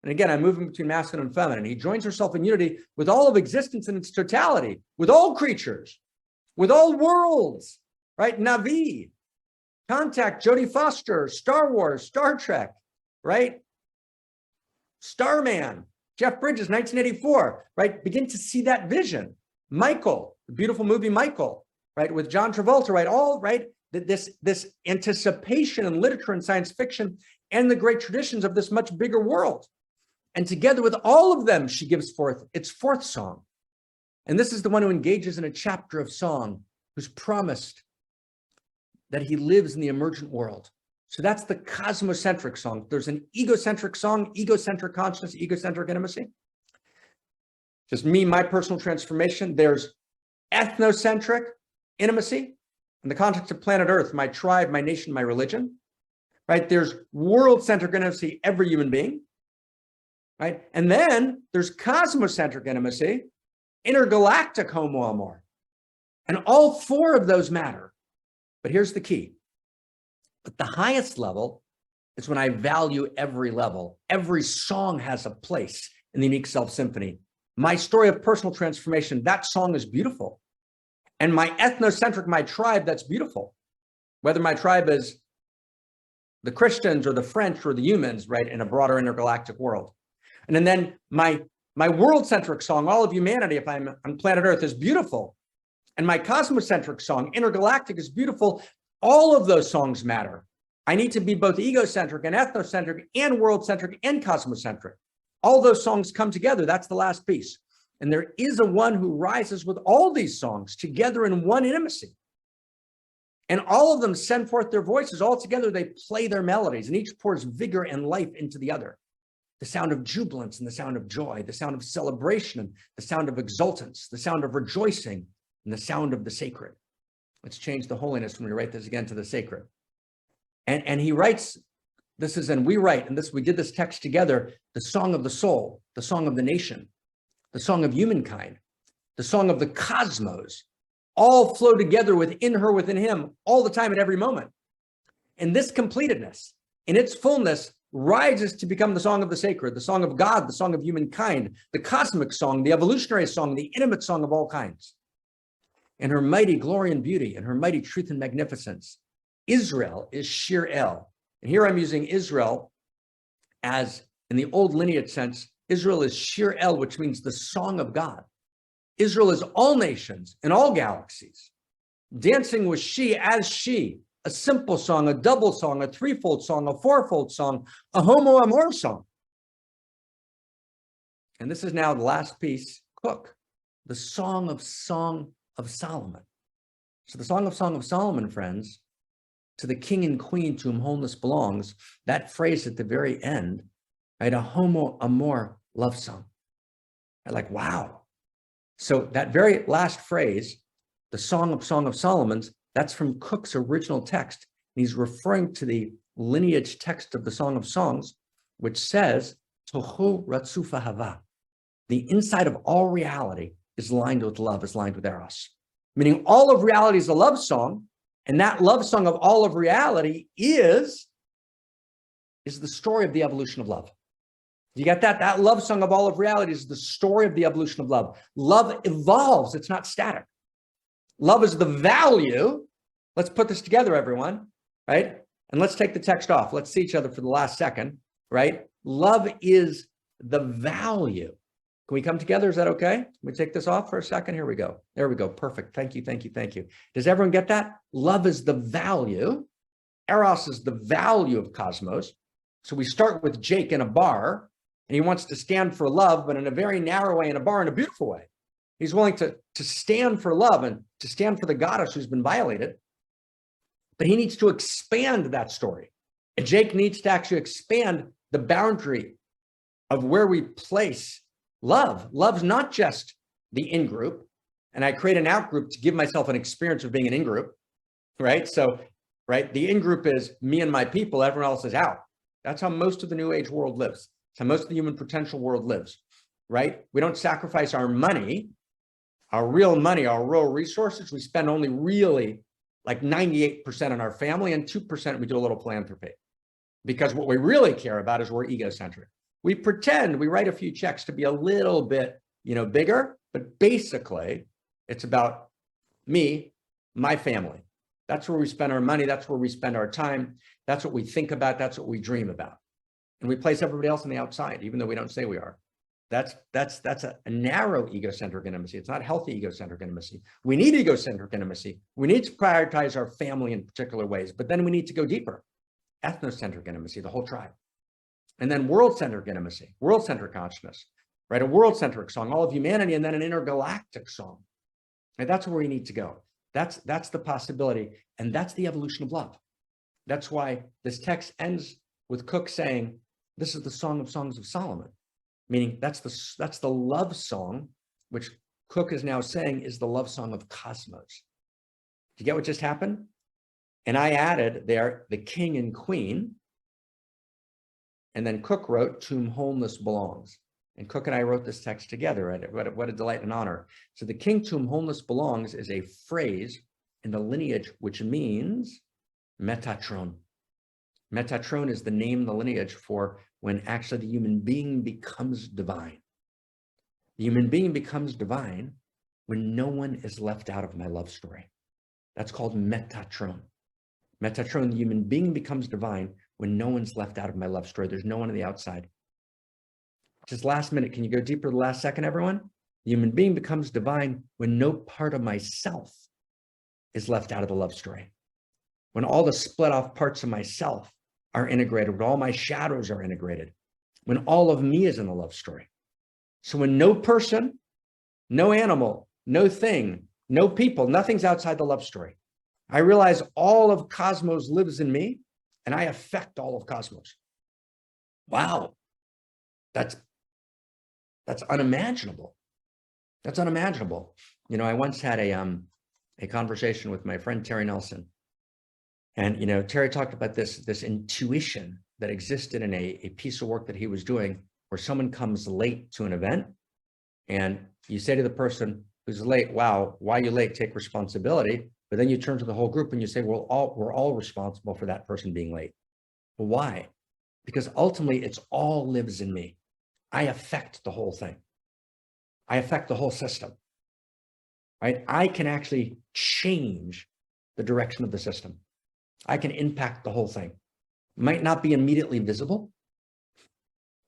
And again, I'm moving between masculine and feminine. He joins herself in unity with all of existence in its totality, with all creatures, with all worlds, right? Navi, Contact, Jodie Foster, Star Wars, Star Trek, right? Starman, Jeff Bridges, 1984, right? Begin to see that vision. Michael, the beautiful movie Michael, right? With John Travolta, right? All, right? This anticipation in literature and science fiction and the great traditions of this much bigger world. And together with all of them, she gives forth its fourth song. And this is the one who engages in a chapter of song, who's promised that he lives in the emergent world. So that's the cosmocentric song. There's an egocentric song, egocentric consciousness, egocentric intimacy. Just me, my personal transformation. There's ethnocentric intimacy in the context of planet Earth, my tribe, my nation, my religion, right? There's world-centric intimacy, every human being, right? And then there's cosmocentric intimacy, intergalactic homo amor. And all four of those matter. But here's the key. But the highest level is when I value every level. Every song has a place in the unique self symphony. My story of personal transformation, that song is beautiful. And my ethnocentric, my tribe, that's beautiful. Whether my tribe is the Christians or the French or the humans, right, in a broader intergalactic world. And then my world-centric song, all of humanity, if I'm on planet Earth, is beautiful. And my cosmocentric song, intergalactic, is beautiful. All of those songs matter. I need to be both egocentric and ethnocentric and world-centric and cosmocentric. All those songs come together. That's the last piece. And there is a one who rises with all these songs together in one intimacy. And all of them send forth their voices. All together, they play their melodies, and each pours vigor and life into the other. The sound of jubilance and the sound of joy, the sound of celebration and the sound of exultance, the sound of rejoicing and the sound of the sacred. Let's change the holiness when we write this again to the sacred. And he writes, this is, and we write, and this, we did this text together, the song of the soul, the song of the nation, the song of humankind, the song of the cosmos, all flow together within her, within him, all the time at every moment. And this completedness, in its fullness, rises to become the song of the sacred, the song of God, the song of humankind, the cosmic song, the evolutionary song, the intimate song of all kinds. And her mighty glory and beauty and her mighty truth and magnificence. Israel is Shir El. And here I'm using Israel as, in the old lineage sense, Israel is Shir El, which means the song of God. Israel is all nations and all galaxies. Dancing with she as she, a simple song, a double song, a threefold song, a fourfold song, a homo amor song. And this is now the last piece, Cook, the Song of Solomon. So the Song of Solomon, friends, to the king and queen to whom wholeness belongs, that phrase at the very end, right? A homo amor love song. I'm like, wow. So that very last phrase, the Song of Solomon's, that's from Cook's original text. And he's referring to the lineage text of the Song of Songs, which says, Tohu Ratsufa Hava. The inside of all reality is lined with love, is lined with eros. Meaning all of reality is a love song, and that love song of all of reality is the story of the evolution of love. You get that? That love song of all of reality is the story of the evolution of love. Love evolves, it's not static. Love is the value. Let's put this together, everyone, right? And let's take the text off. Let's see each other for the last second, right? Love is the value. Can we come together? Is that okay? Can we take this off for a second? Here we go. There we go. Perfect. Thank you, thank you, thank you. Does everyone get that? Love is the value. Eros is the value of cosmos. So we start with Jake in a bar, and he wants to stand for love, but in a very narrow way, in a bar, in a beautiful way. He's willing to stand for love and to stand for the goddess who's been violated. But he needs to expand that story. And Jake needs to actually expand the boundary of where we place love. Love's not just the in-group. And I create an out-group to give myself an experience of being an in-group, right? So, right, the in-group is me and my people, everyone else is out. That's how most of the New Age world lives. That's how most of the human potential world lives, right? We don't sacrifice our money, our real money, our real resources. We spend only really like 98% on our family, and 2% we do a little philanthropy. Because what we really care about is we're egocentric. We pretend, we write a few checks to be a little bit, bigger, but basically it's about me, my family. That's where we spend our money. That's where we spend our time. That's what we think about. That's what we dream about. And we place everybody else on the outside, even though we don't say we are. That's a narrow egocentric intimacy. It's not healthy egocentric intimacy. We need egocentric intimacy. We need to prioritize our family in particular ways, but then we need to go deeper. Ethnocentric intimacy, the whole tribe. And then world-centric intimacy, world-centric consciousness, right? A world-centric song, all of humanity, and then an intergalactic song. And that's where we need to go. That's the possibility, and that's the evolution of love. That's why this text ends with Cook saying, this is the Song of Songs of Solomon, meaning that's the love song, which Cook is now saying is the love song of cosmos. Do you get what just happened? And I added there the king and queen, and then Cook wrote, to whom wholeness belongs. And Cook and I wrote this text together. What a delight and honor. So the king to whom wholeness belongs is a phrase in the lineage which means Metatron. Metatron is the name in the lineage for when actually the human being becomes divine. The human being becomes divine when no one is left out of my love story. That's called Metatron. Metatron, the human being becomes divine when no one's left out of my love story. There's no one on the outside. Just last minute, can you go deeper the last second, everyone? The human being becomes divine when no part of myself is left out of the love story. When all the split off parts of myself are integrated, when all my shadows are integrated, when all of me is in the love story. So when no person, no animal, no thing, no people, nothing's outside the love story. I realize all of cosmos lives in me and I affect all of cosmos. Wow. That's unimaginable. That's unimaginable. You know, I once had a conversation with my friend Terry Nelson. And, you know, Terry talked about this intuition that existed in a piece of work that he was doing where someone comes late to an event and you say to the person who's late, wow, why are you late? Take responsibility. But then you turn to the whole group and you say, well, we're all responsible for that person being late. Well, why? Because ultimately it's all lives in me. I affect the whole thing. I affect the whole system, right? I can actually change the direction of the system. I can impact the whole thing. Might not be immediately visible,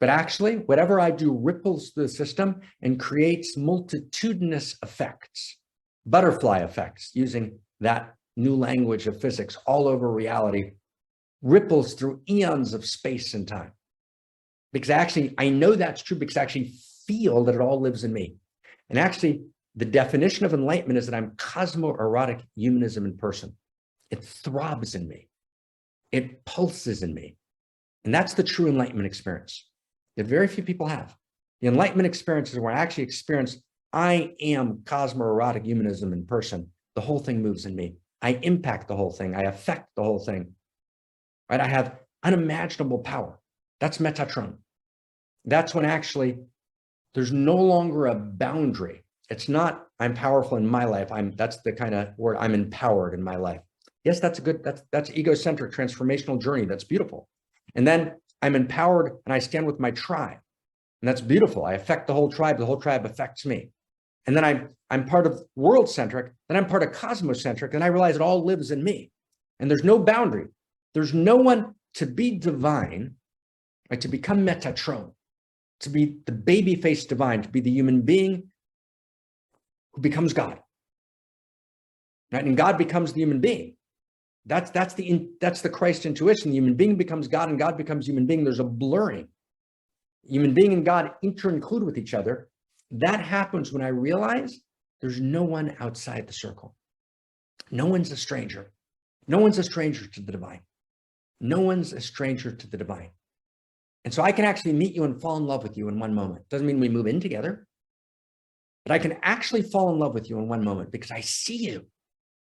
but actually whatever I do ripples through the system and creates multitudinous effects, butterfly effects, using that new language of physics all over reality, ripples through eons of space and time. Because actually, I know that's true because I actually feel that it all lives in me. And actually, the definition of enlightenment is that I'm cosmoerotic humanism in person. It throbs in me. It pulses in me. And that's the true enlightenment experience that very few people have. The enlightenment experience is where I actually experience, I am cosmoerotic humanism in person. The whole thing moves in me. I impact the whole thing. I affect the whole thing, right? I have unimaginable power. That's Metatron. That's when actually there's no longer a boundary. It's not, I'm powerful in my life. That's the kind of word, I'm empowered in my life. Yes, that's a good, that's egocentric transformational journey. That's beautiful. And then I'm empowered and I stand with my tribe. And that's beautiful. I affect the whole tribe affects me. And then I'm part of world-centric, then I'm part of cosmocentric, and I realize it all lives in me. And there's no boundary. There's no one to be divine, right, to become Metatron, to be the baby-faced divine, to be the human being who becomes God. Right? And God becomes the human being. That's the Christ intuition. The human being becomes God and God becomes human being. There's a blurring. Human being and God inter-include with each other. That happens when I realize there's no one outside the circle. No one's a stranger. No one's a stranger to the divine. No one's a stranger to the divine. And so I can actually meet you and fall in love with you in one moment. Doesn't mean we move in together, but I can actually fall in love with you in one moment because I see you.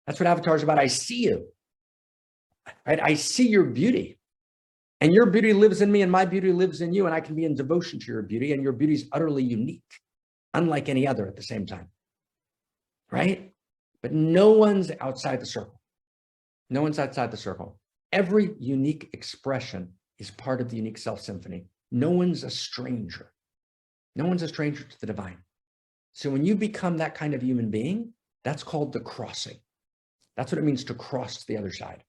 That's what Avatar is about. I see you. Right? I see your beauty. And your beauty lives in me and my beauty lives in you. And I can be in devotion to your beauty, and your beauty is utterly unique, unlike any other at the same time. Right? But no one's outside the circle. No one's outside the circle. Every unique expression is part of the unique self symphony. No one's a stranger. No one's a stranger to the divine. So when you become that kind of human being, That's called the crossing. That's what it means to cross to the other side.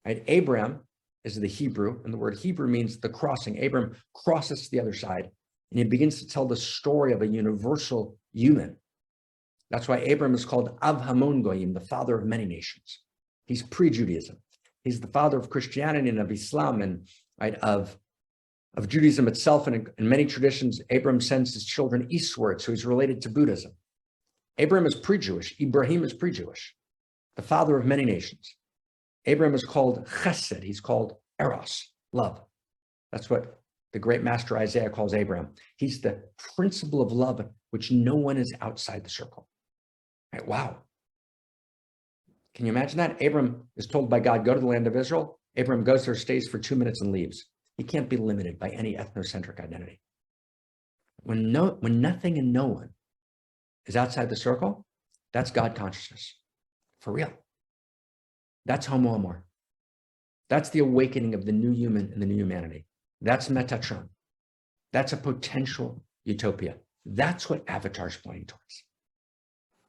Right? Abram is the Hebrew, and the word Hebrew means the crossing. Abram crosses to the other side, and he begins to tell the story of a universal human. That's why Abram is called Av Hamon Goyim, the father of many nations. He's pre-Judaism. He's the father of Christianity and of Islam and right, of Judaism itself. And in many traditions, Abram sends his children eastward, so he's related to Buddhism. Abram is pre-Jewish. Ibrahim is pre-Jewish, the father of many nations. Abram is called chesed. He's called eros, love. That's what the great master Isaiah calls Abram. He's the principle of love, which no one is outside the circle. Right? Wow. Can you imagine that? Abram is told by God, go to the land of Israel. Abram goes there, stays for 2 minutes and leaves. He can't be limited by any ethnocentric identity. When nothing and no one is outside the circle, that's God consciousness. For real. That's homo amor. That's the awakening of the new human and the new humanity. That's Metatron. That's a potential utopia. That's what Avatar's pointing towards.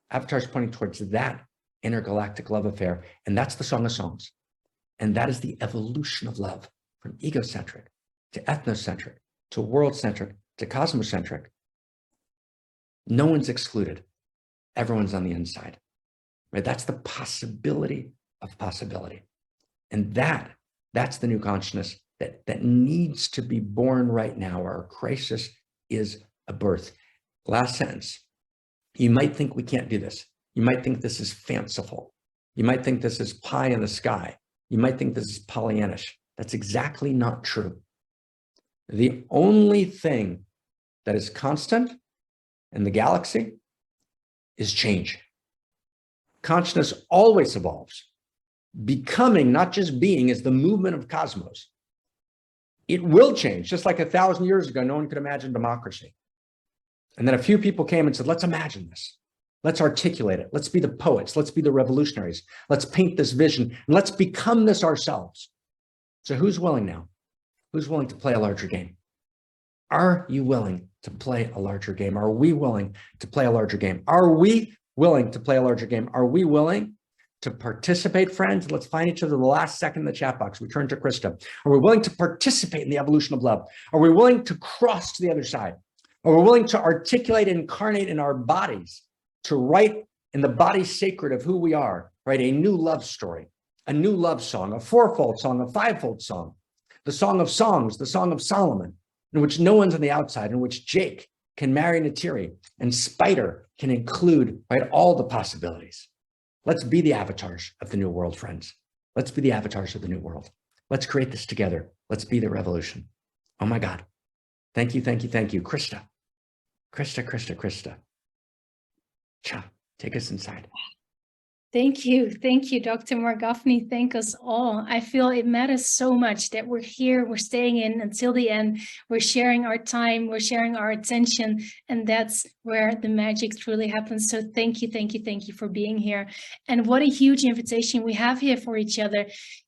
Avatar's pointing towards that intergalactic love affair, and that's the Song of Songs. And that is the evolution of love from egocentric to ethnocentric to world-centric to cosmocentric. No one's excluded. Everyone's on the inside. Right? That's the possibility of possibility. And that's the new consciousness that needs to be born right now. Our crisis is a birth. Last sentence. You might think we can't do this. You might think this is fanciful. You might think this is pie in the sky. You might think this is Pollyannish. That's exactly not true. The only thing that is constant in the galaxy is change. Consciousness always evolves. Becoming, not just being, is the movement of cosmos. It will change, just like 1,000 years ago, no one could imagine democracy. And then a few people came and said, let's imagine this. Let's articulate it. Let's be the poets. Let's be the revolutionaries. Let's paint this vision and let's become this ourselves. So who's willing now? Who's willing to play a larger game? Are you willing to play a larger game? Are we willing to play a larger game? Are we willing to play a larger game? Are we willing to participate, friends? Let's find each other the last second in the chat box. We turn to Krista. Are we willing to participate in the evolution of love? Are we willing to cross to the other side? Are we willing to articulate and incarnate in our bodies, to write in the body sacred of who we are, right? A new love story, a new love song, a fourfold song, a fivefold song, the Song of Songs, the Song of Solomon, in which no one's on the outside, in which Jake can marry Natiri and Spider can include, right, all the possibilities. Let's be the avatars of the new world, friends. Let's be the avatars of the new world. Let's create this together. Let's be the revolution. Oh my God. Thank you, thank you, thank you. Krista. Cha, take us inside. Thank you, Dr. Mark-Gaffney. Thank us all. I feel it matters so much that we're here, we're staying in until the end, we're sharing our time, we're sharing our attention, and that's where the magic truly happens. So thank you for being here. And what a huge invitation we have here for each other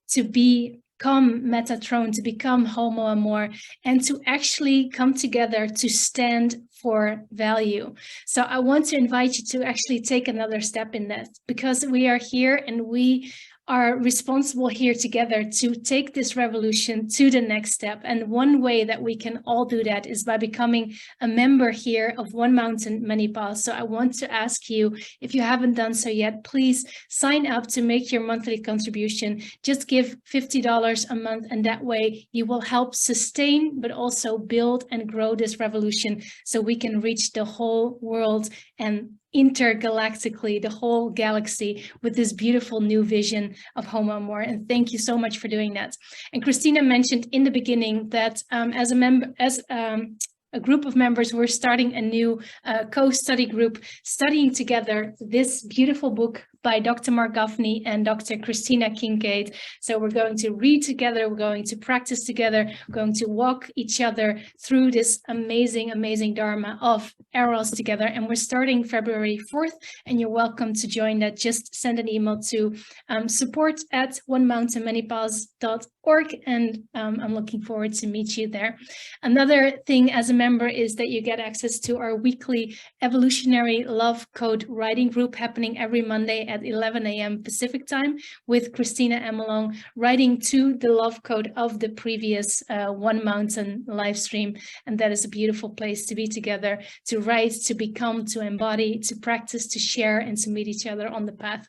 to become Metatron, to become Homo Amor, and to actually come together to stand for value. So I want to invite you to actually take another step in that, because we are here and we are responsible here together to take this revolution to the next step. And one way that we can all do that is by becoming a member here of One Mountain, Many Paths. So I want to ask you, if you haven't done so yet, please sign up to make your monthly contribution. Just give $50 a month, and that way you will help sustain, but also build and grow this revolution so we can reach the whole world and intergalactically, the whole galaxy, with this beautiful new vision of Homo Amor. And thank you so much for doing that. And Christina mentioned in the beginning that as a group of members, we're starting a new co-study group, studying together this beautiful book by Dr. Mark-Gaffney and Dr. Christina Kincaid. So we're going to read together, we're going to practice together, we're going to walk each other through this amazing, amazing Dharma of Eros together. And we're starting February 4th, and you're welcome to join that. Just send an email to support@onemountainmanypaths.org and I'm looking forward to meet you there. Another thing as a member is that you get access to our weekly Evolutionary Love Code writing group happening every Monday at 11 a.m. Pacific time with Christina Emelong, writing to the love code of the previous One Mountain live stream. And that is a beautiful place to be together, to write, to become, to embody, to practice, to share, and to meet each other on the path.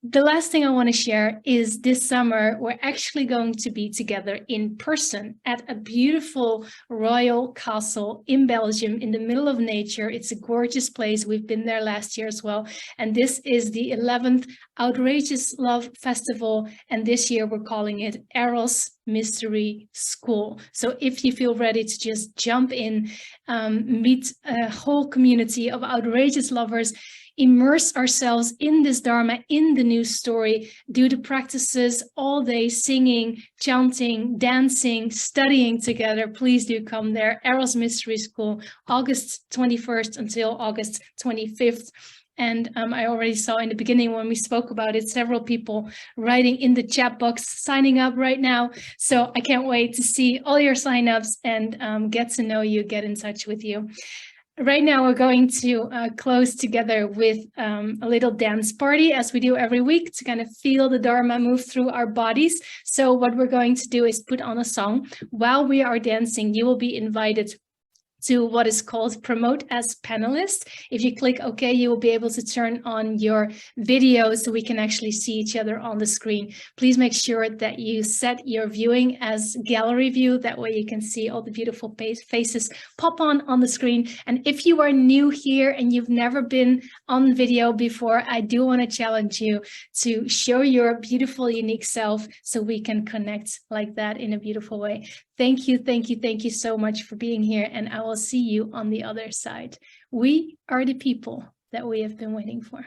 The last thing I want to share is this summer, we're actually going to be together in person at a beautiful royal castle in Belgium in the middle of nature. It's a gorgeous place. We've been there last year as well. And this is the 11th Outrageous Love Festival. And this year we're calling it Eros Mystery School. So if you feel ready to just jump in, meet a whole community of outrageous lovers, immerse ourselves in this Dharma, in the new story, do the practices all day, singing, chanting, dancing, studying together, please do come there. Eros Mystery School, August 21st until August 25th. And I already saw in the beginning when we spoke about it, several people writing in the chat box, signing up right now. So I can't wait to see all your signups and get to know you, get in touch with you. Right now, we're going to close together with a little dance party, as we do every week, to kind of feel the Dharma move through our bodies. So what we're going to do is put on a song. While we are dancing, you will be invited to what is called Promote as Panelist. If you click OK, you will be able to turn on your video so we can actually see each other on the screen. Please make sure that you set your viewing as gallery view. That way you can see all the beautiful faces pop on the screen. And if you are new here and you've never been on video before, I do want to challenge you to show your beautiful, unique self so we can connect like that in a beautiful way. Thank you, thank you, thank you so much for being here, and I will see you on the other side. We are the people that we have been waiting for.